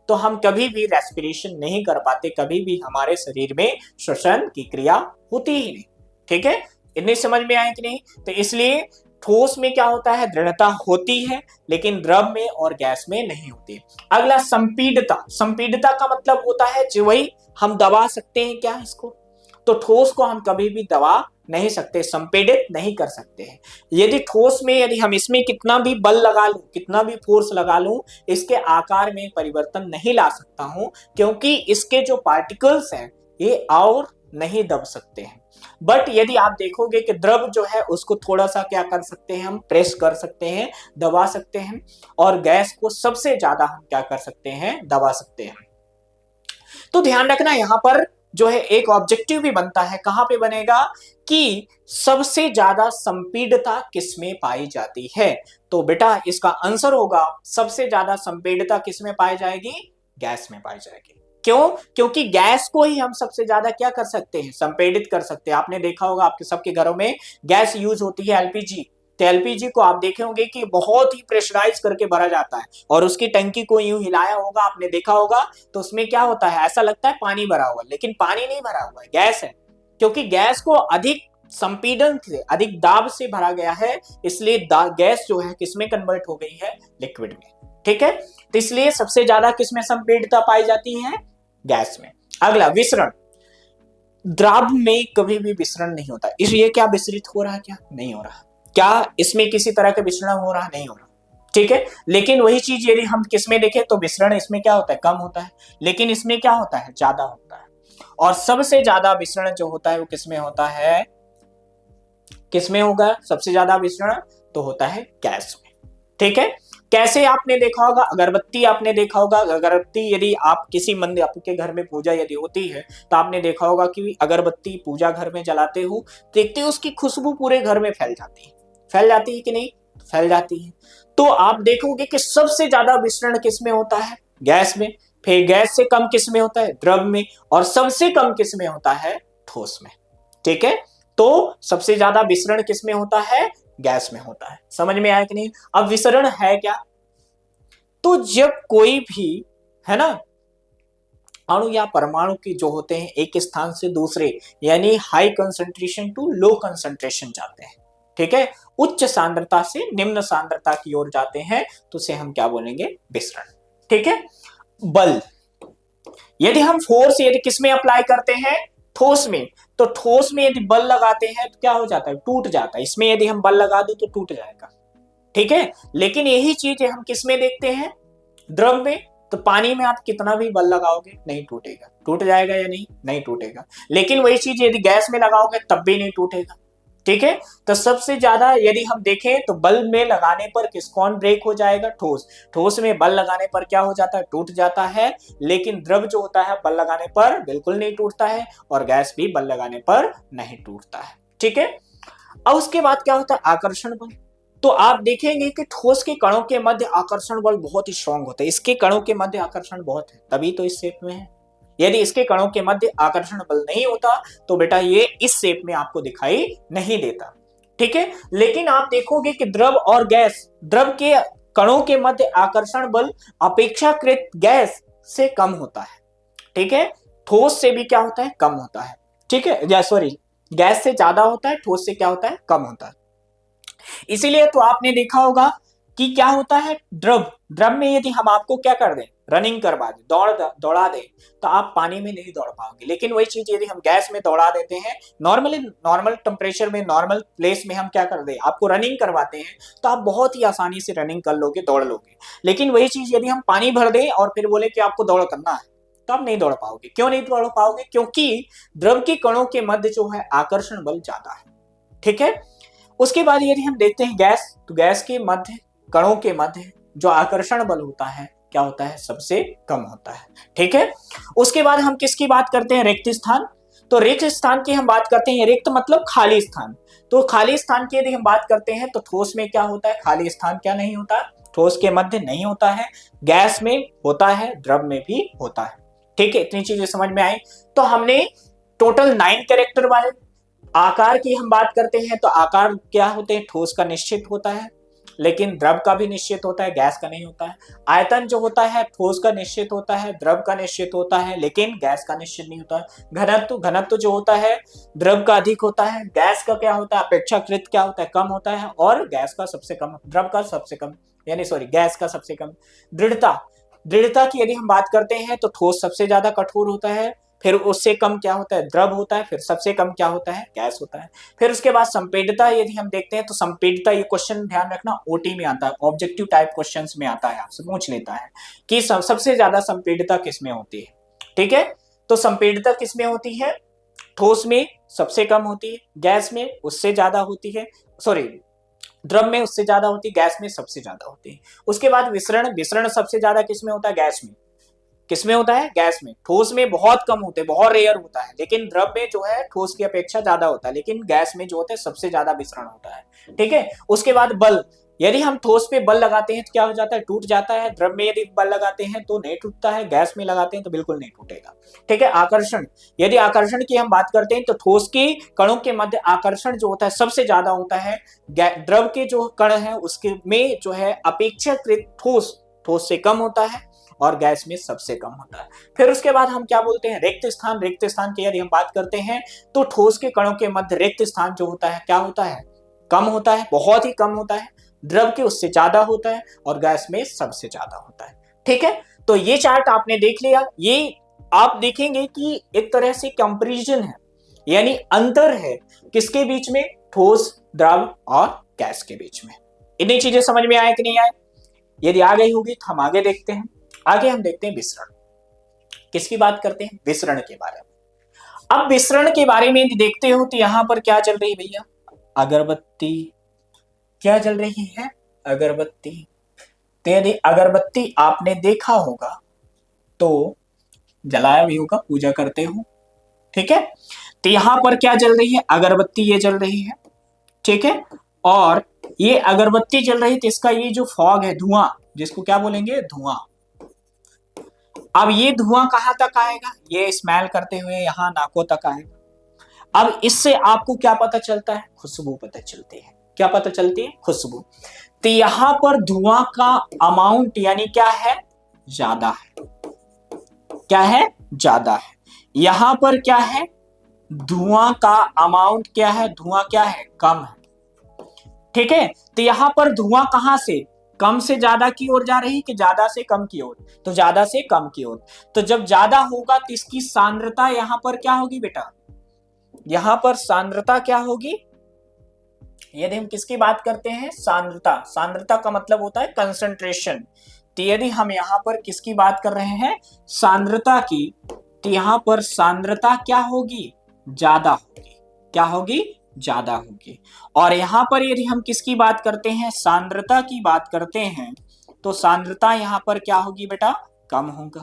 तो हम कभी भी रेस्पिरेशन नहीं कर पाते, कभी भी हमारे शरीर में श्वसन की क्रिया होती ही नहीं। ठीक है, इतनी समझ में आए कि नहीं। तो इसलिए ठोस में क्या होता है, दृढ़ता होती है, लेकिन द्रव में और गैस में नहीं होती। अगला संपीडता। संपीडता का मतलब होता है जो वही हम दबा सकते हैं क्या इसको, तो ठोस को हम कभी भी दबा नहीं सकते, संपीडित नहीं कर सकते हैं। यदि ठोस में यदि हम इसमें कितना भी बल लगा लूं, कितना भी फोर्स लगा लूं, इसके आकार में परिवर्तन नहीं ला सकता हूं, क्योंकि इसके जो पार्टिकल्स हैं ये और नहीं दब सकते हैं। बट यदि आप देखोगे कि द्रव जो है उसको थोड़ा सा क्या कर सकते हैं, हम प्रेस कर सकते हैं, दबा सकते हैं। और गैस को सबसे ज्यादा हम क्या कर सकते हैं, दबा सकते हैं। तो ध्यान रखना, यहां पर जो है एक ऑब्जेक्टिव भी बनता है, कहां पे बनेगा, कि सबसे ज्यादा संपीडता किसमें पाई जाती है। तो बेटा इसका आंसर होगा सबसे ज्यादा संपीडता किसमें पाई जाएगी, गैस में पाई जाएगी। क्यों, क्योंकि गैस को ही हम सबसे ज्यादा क्या कर सकते हैं, संपीडित कर सकते हैं। आपने देखा होगा आपके सबके घरों में गैस यूज होती है, एलपीजी। तो एलपीजी को आप देखे होंगे कि बहुत ही प्रेशराइज करके भरा जाता है, और उसकी टंकी को यूं हिलाया होगा, आपने देखा होगा, तो उसमें क्या होता है, ऐसा लगता है पानी भरा हुआ, लेकिन पानी नहीं भरा हुआ है, गैस है। क्योंकि गैस को अधिक संपीड़न से, अधिक दाब से भरा गया है, इसलिए गैस जो है किसमें कन्वर्ट हो गई है, लिक्विड में। ठीक है, तो इसलिए सबसे ज्यादा किसमें संपीड़ितता पाई जाती है, गैस में। अगला विसरण। द्रव में कभी भी विसरण नहीं होता, इसलिए क्या विसरित हो रहा है, क्या नहीं हो रहा, क्या इसमें किसी तरह का विसरण हो रहा, नहीं हो रहा। ठीक है, लेकिन वही चीज यदि हम किसमें देखें तो विसरण इसमें क्या होता है, कम होता है, लेकिन इसमें क्या होता है, ज्यादा होता है। और सबसे ज्यादा विसरण जो होता है वो किसमें होता है, किसमें होगा सबसे ज्यादा विसरण, तो होता है गैस में। ठीक है, कैसे आपने देखा होगा, अगरबत्ती आपने देखा होगा, अगरबत्ती यदि आप किसी मंदिर, आपके घर में पूजा यदि होती है तो आपने देखा होगा कि अगरबत्ती पूजा घर में जलाते हो, देखते हो उसकी खुशबू पूरे घर में फैल जाती है, फैल जाती है कि नहीं, फैल जाती है। तो आप देखोगे कि सबसे ज्यादा विसरण किसमें होता है, गैस में। फिर गैस से कम किसमें होता है, द्रव में। और सबसे कम किसमें होता है, ठोस में। ठीक है, तो सबसे ज्यादा विसरण किसमें होता है? गैस में होता है। समझ में आया कि नहीं? अब विसरण है क्या? तो जब कोई भी, है ना, अणु या परमाणु की जो होते हैं एक स्थान से दूसरे यानी high concentration to low concentration जाते हैं, ठीक है, उच्च सांद्रता से निम्न सांद्रता की ओर जाते हैं, तो उसे हम क्या बोलेंगे? विसरण। ठीक है। बल, यदि हम फोर्स यदि किसमें अप्लाई करते हैं? ठोस में। तो ठोस में यदि बल लगाते हैं तो क्या हो जाता है? टूट जाता है। इसमें यदि हम बल लगा दो तो टूट जाएगा, ठीक है। लेकिन यही चीज हम किसमें देखते हैं? द्रव में। तो पानी में आप कितना भी बल लगाओगे नहीं टूटेगा। टूट जाएगा या नहीं? नहीं टूटेगा। लेकिन वही चीज यदि गैस में लगाओगे तब भी नहीं टूटेगा, ठीक है। तो सबसे ज्यादा यदि हम देखें तो बल में लगाने पर कौन ब्रेक हो जाएगा? ठोस। ठोस में बल लगाने पर क्या हो जाता है? टूट जाता है। लेकिन द्रव जो होता है बल लगाने पर बिल्कुल नहीं टूटता है, और गैस भी बल लगाने पर नहीं टूटता है, ठीक है। अब उसके बाद क्या होता है? आकर्षण बल। तो आप देखेंगे कि ठोस के कणों के मध्य आकर्षण बल बहुत ही स्ट्रांग होता है। इसके कणों के मध्य आकर्षण बहुत है, तभी तो इस शेप में है। यदि इसके कणों के मध्य आकर्षण बल नहीं होता तो बेटा ये इस शेप में आपको दिखाई नहीं देता, ठीक है। लेकिन आप देखोगे कि द्रव और गैस, द्रव के कणों के मध्य आकर्षण बल अपेक्षाकृत गैस से कम होता है, ठीक है। ठोस से भी क्या होता है? कम होता है, ठीक है। सॉरी, गैस से ज्यादा होता है, ठोस से क्या होता है? कम होता है। इसीलिए तो आपने देखा होगा कि क्या होता है? द्रव, द्रव में यदि हम आपको क्या कर दें? रनिंग करवा दें, दौड़ा दें, तो आप पानी में नहीं दौड़ पाओगे। लेकिन वही चीज यदि हम गैस में दौड़ा देते हैं, नॉर्मल टेम्परेचर में, नॉर्मल प्लेस में हम क्या कर दें? आपको रनिंग करवाते हैं, तो आप बहुत ही आसानी से रनिंग कर लोगे, दौड़ लोगे। लेकिन वही चीज यदि हम पानी भर दें और फिर बोले कि आपको दौड़ करना है, तो आप नहीं दौड़ पाओगे। क्यों नहीं दौड़ पाओगे? क्योंकि द्रव के कणों के मध्य जो है आकर्षण बल ज्यादा है, ठीक है। उसके बाद यदि हम देखते हैं गैस, तो गैस के मध्य, कणों के मध्य जो आकर्षण बल होता है क्या होता है? सबसे कम होता है, ठीक है। उसके बाद हम किसकी बात करते हैं? रिक्त स्थान। तो रिक्त स्थान की हम बात करते हैं, रिक्त मतलब खाली स्थान। तो खाली स्थान की यदि हम बात करते हैं तो ठोस में क्या होता है? खाली स्थान क्या नहीं होता? ठोस के मध्य नहीं होता है। गैस में होता है, द्रव में भी होता है, ठीक है। इतनी चीजें समझ में आई। तो हमने टोटल 9 कैरेक्टर वाले। आकार की हम बात करते हैं तो आकार क्या होते हैं? ठोस का निश्चित होता है, लेकिन द्रव का भी निश्चित होता है, गैस का नहीं होता है। आयतन जो होता है ठोस का निश्चित होता है, द्रव का निश्चित होता है, लेकिन गैस का निश्चित नहीं होता है। घनत्व, घनत्व जो होता है द्रव का अधिक होता है, गैस का क्या होता है? अपेक्षाकृत क्या होता है? कम होता है। और गैस का सबसे कम, द्रव का सबसे कम, यानी सॉरी गैस का सबसे कम। दृढ़ता, दृढ़ता की यदि हम बात करते हैं तो ठोस सबसे ज्यादा कठोर होता है, फिर उससे कम क्या होता है? द्रव होता है, फिर सबसे कम क्या होता है? गैस होता है। फिर उसके बाद संपीड़ितता यदि हम देखते हैं तो संपीड़ितता, ये क्वेश्चन ध्यान रखना ओटी में आता है, ऑब्जेक्टिव टाइप क्वेश्चंस में आता है, आपसे पूछ लेता है कि सबसे ज्यादा संपीड़ितता किसमें होती है, ठीक है। तो संपीड़ितता किसमें होती है? ठोस में सबसे कम होती है, गैस में उससे ज्यादा होती है, सॉरी द्रव में उससे ज्यादा होती है, गैस में सबसे ज्यादा होती है। उसके बाद विसरण, विसरण सबसे ज्यादा किसमें होता है? गैस में। किसमें होता है? गैस में। ठोस में बहुत कम होते हैं, बहुत रेयर होता है, लेकिन द्रव में जो है ठोस की अपेक्षा ज्यादा होता है, लेकिन गैस में जो होता है सबसे ज्यादा विसरण होता है, ठीक है। उसके बाद बल, यदि हम ठोस पे बल लगाते हैं तो क्या हो जाता है? टूट जाता है। द्रव में यदि बल लगाते हैं तो नहीं टूटता है, गैस में लगाते हैं तो बिल्कुल नहीं टूटेगा, ठीक है। आकर्षण, यदि आकर्षण की हम बात करते हैं तो ठोस के कणों के मध्य आकर्षण जो होता है सबसे ज्यादा होता है। द्रव के जो कण है उसके में जो है अपेक्षाकृत ठोस, ठोस से कम होता है, और गैस में सबसे कम होता है। फिर उसके बाद हम क्या बोलते हैं? रिक्त स्थान। रिक्त स्थान की यदि हम बात करते हैं तो ठोस के कणों के मध्य रिक्त स्थान जो होता है क्या होता है? कम होता है, बहुत ही कम होता है। द्रव के उससे ज्यादा होता है, और गैस में सबसे ज्यादा होता है, ठीक है। तो ये चार्ट आपने देख लिया। ये आप देखेंगे कि एक तरह से कंपैरिजन है, यानी अंतर है किसके बीच में? ठोस, द्रव और गैस के बीच में। इतनी चीजें समझ में आए कि नहीं आए? यदि आ गई होगी तो हम आगे देखते हैं। आगे हम देखते हैं विसरण। किसकी बात करते हैं? विसरण के बारे में। अब विसरण के बारे में देखते हो तो यहां पर क्या चल रही है भैया? अगरबत्ती। क्या चल रही है? अगरबत्ती। तो यदि अगरबत्ती आपने देखा होगा तो जलाया भी होगा, पूजा करते हो, ठीक है। तो यहां पर क्या चल रही है? अगरबत्ती ये चल रही है, ठीक है। और ये अगरबत्ती चल रही तो इसका ये जो फॉग है, धुआं, जिसको क्या बोलेंगे? धुआं। अब ये धुआं कहां तक आएगा? ये स्मेल करते हुए यहां नाकों तक आएगा। अब इससे आपको क्या पता चलता है? खुशबू पता चलती है। क्या पता चलती है? खुशबू। तो यहां पर धुआं का अमाउंट यानी क्या है? ज्यादा है। क्या है? ज्यादा है। यहां पर क्या है? धुआं का अमाउंट क्या है? धुआं क्या है? कम है। ठीक है, तो यहां पर धुआं कहां से कम से ज्यादा की ओर जा रही कि ज्यादा से कम की ओर? तो ज्यादा से कम की ओर। तो जब ज्यादा होगा तो इसकी सांद्रता यहां पर क्या होगी बेटा? यहां पर सांद्रता क्या होगी? यदि हम किसकी बात करते हैं? सांद्रता। सांद्रता का मतलब होता है कंसंट्रेशन। तो यदि हम यहां पर किसकी बात कर रहे हैं? सांद्रता की। तो यहां पर सांद्रता क्या होगी? ज्यादा होगी। क्या होगी? ज्यादा होगी। और यहां पर यदि हम किसकी बात करते हैं? सांद्रता की बात करते हैं, तो सांद्रता यहां पर क्या होगी बेटा? कम होगा।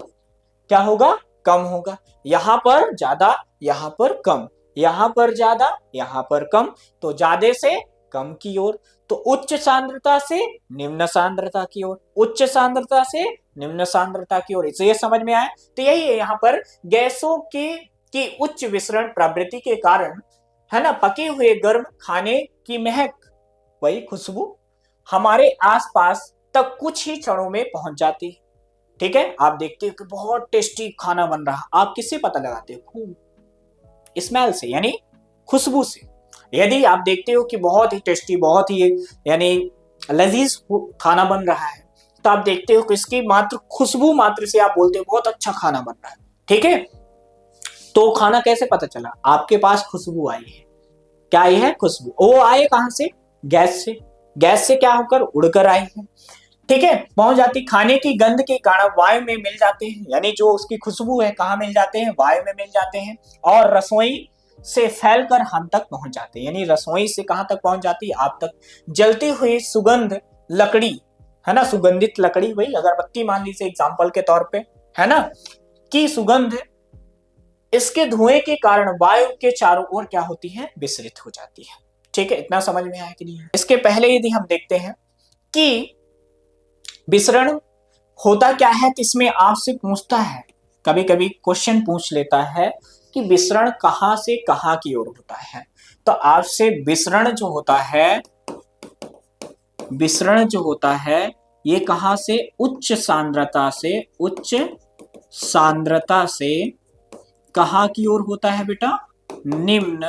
क्या होगा? कम होगा। यहां पर ज्यादा, यहां पर कम, यहां पर ज्यादा, यहां पर कम, तो ज्यादा से कम की ओर। तो उच्च सांद्रता से निम्न सांद्रता की ओर, उच्च सांद्रता से निम्न सांद्रता की ओर। इसे ये समझ में आया? तो यही है यहाँ पर गैसों की उच्च विसरण प्रवृत्ति के कारण, है ना, पके हुए गर्म खाने की महक, वही खुशबू, हमारे आसपास तक कुछ ही क्षणों में पहुंच जाती है। ठीक है, आप देखते हो कि बहुत टेस्टी खाना बन रहा, आप किससे पता लगाते हो? स्मेल से, यानी खुशबू से। यदि आप देखते हो कि बहुत ही टेस्टी, बहुत ही यानी लजीज खाना बन रहा है, तो आप देखते हो कि इसकी मात्र खुशबू मात्र से आप बोलते हो बहुत अच्छा खाना बन रहा है। ठीक है, तो खाना कैसे पता चला? आपके पास खुशबू आई है। क्या आई है? खुशबू। वो आए कहां से? गैस से। गैस से क्या होकर? उड़कर आई है। ठीक है, पहुंच जाती, खाने की गंध के कारण वायु में मिल जाते हैं, यानी जो उसकी खुशबू है कहाँ मिल जाते हैं? वायु में मिल जाते हैं, और रसोई से फैलकर हम तक पहुंच जाते हैं। यानी रसोई से कहां तक पहुंच जाती है? आप तक। जलती हुई सुगंध लकड़ी, है ना, सुगंधित लकड़ी, वही अगरबत्ती मान लीजिए एग्जाम्पल के तौर पे, है ना, की सुगंध इसके धुएं के कारण वायु के चारों ओर क्या होती है? विसरित हो जाती है। ठीक है, इतना समझ में आया कि नहीं? इसके पहले यदि हम देखते हैं कि विसरण होता क्या है, तो इसमें आपसे पूछता है, कभी कभी क्वेश्चन पूछ लेता है कि विसरण कहां से कहां की ओर होता है। तो आपसे विसरण जो होता है, विसरण जो होता है, ये कहां से? उच्च सांद्रता से, उच्च सांद्रता से कहां की ओर होता है बेटा? निम्न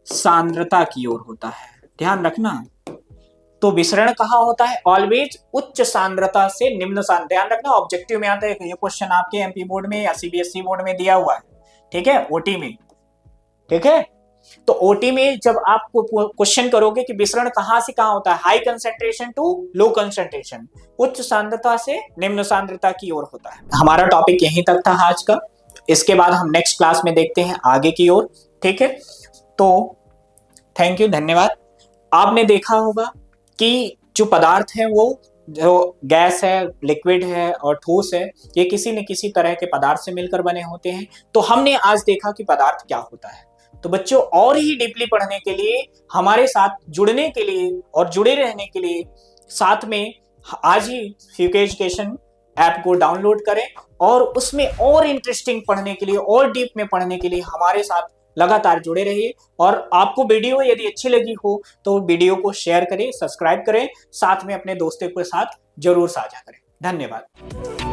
सांद्रता की ओर होता है। ध्यान रखना, तो विसरण कहां होता है? ऑलवेज उच्च सांद्रता से निम्न सांद्रता। ध्यान रखना, ऑब्जेक्टिव में आता है ये क्वेश्चन, आपके एमपी बोर्ड में या सीबीएसई बोर्ड में दिया हुआ है। ठीक है, ओटी में। ठीक है, तो ओटी में जब आपको क्वेश्चन करोगे कि विसरण कहां से कहां होता है, high concentration to low concentration, उच्च सांद्रता से निम्न सांद्रता की ओर होता है। हमारा टॉपिक यहीं तक था आज का। इसके बाद हम नेक्स्ट क्लास में देखते हैं आगे की ओर। ठीक है, तो थैंक यू, धन्यवाद। आपने देखा होगा कि जो पदार्थ है, वो जो गैस है, लिक्विड है और ठोस है, ये किसी न किसी तरह के पदार्थ से मिलकर बने होते हैं। तो हमने आज देखा कि पदार्थ क्या होता है। तो बच्चों, और ही डीपली पढ़ने के लिए, हमारे साथ जुड़ने के लिए और जुड़े रहने के लिए, साथ में आज ही फ्यूके एजुकेशन ऐप को डाउनलोड करें, और उसमें और इंटरेस्टिंग पढ़ने के लिए और डीप में पढ़ने के लिए हमारे साथ लगातार जुड़े रहिए। और आपको वीडियो यदि अच्छी लगी हो तो वीडियो को शेयर करें, सब्सक्राइब करें, साथ में अपने दोस्तों के साथ जरूर साझा करें। धन्यवाद।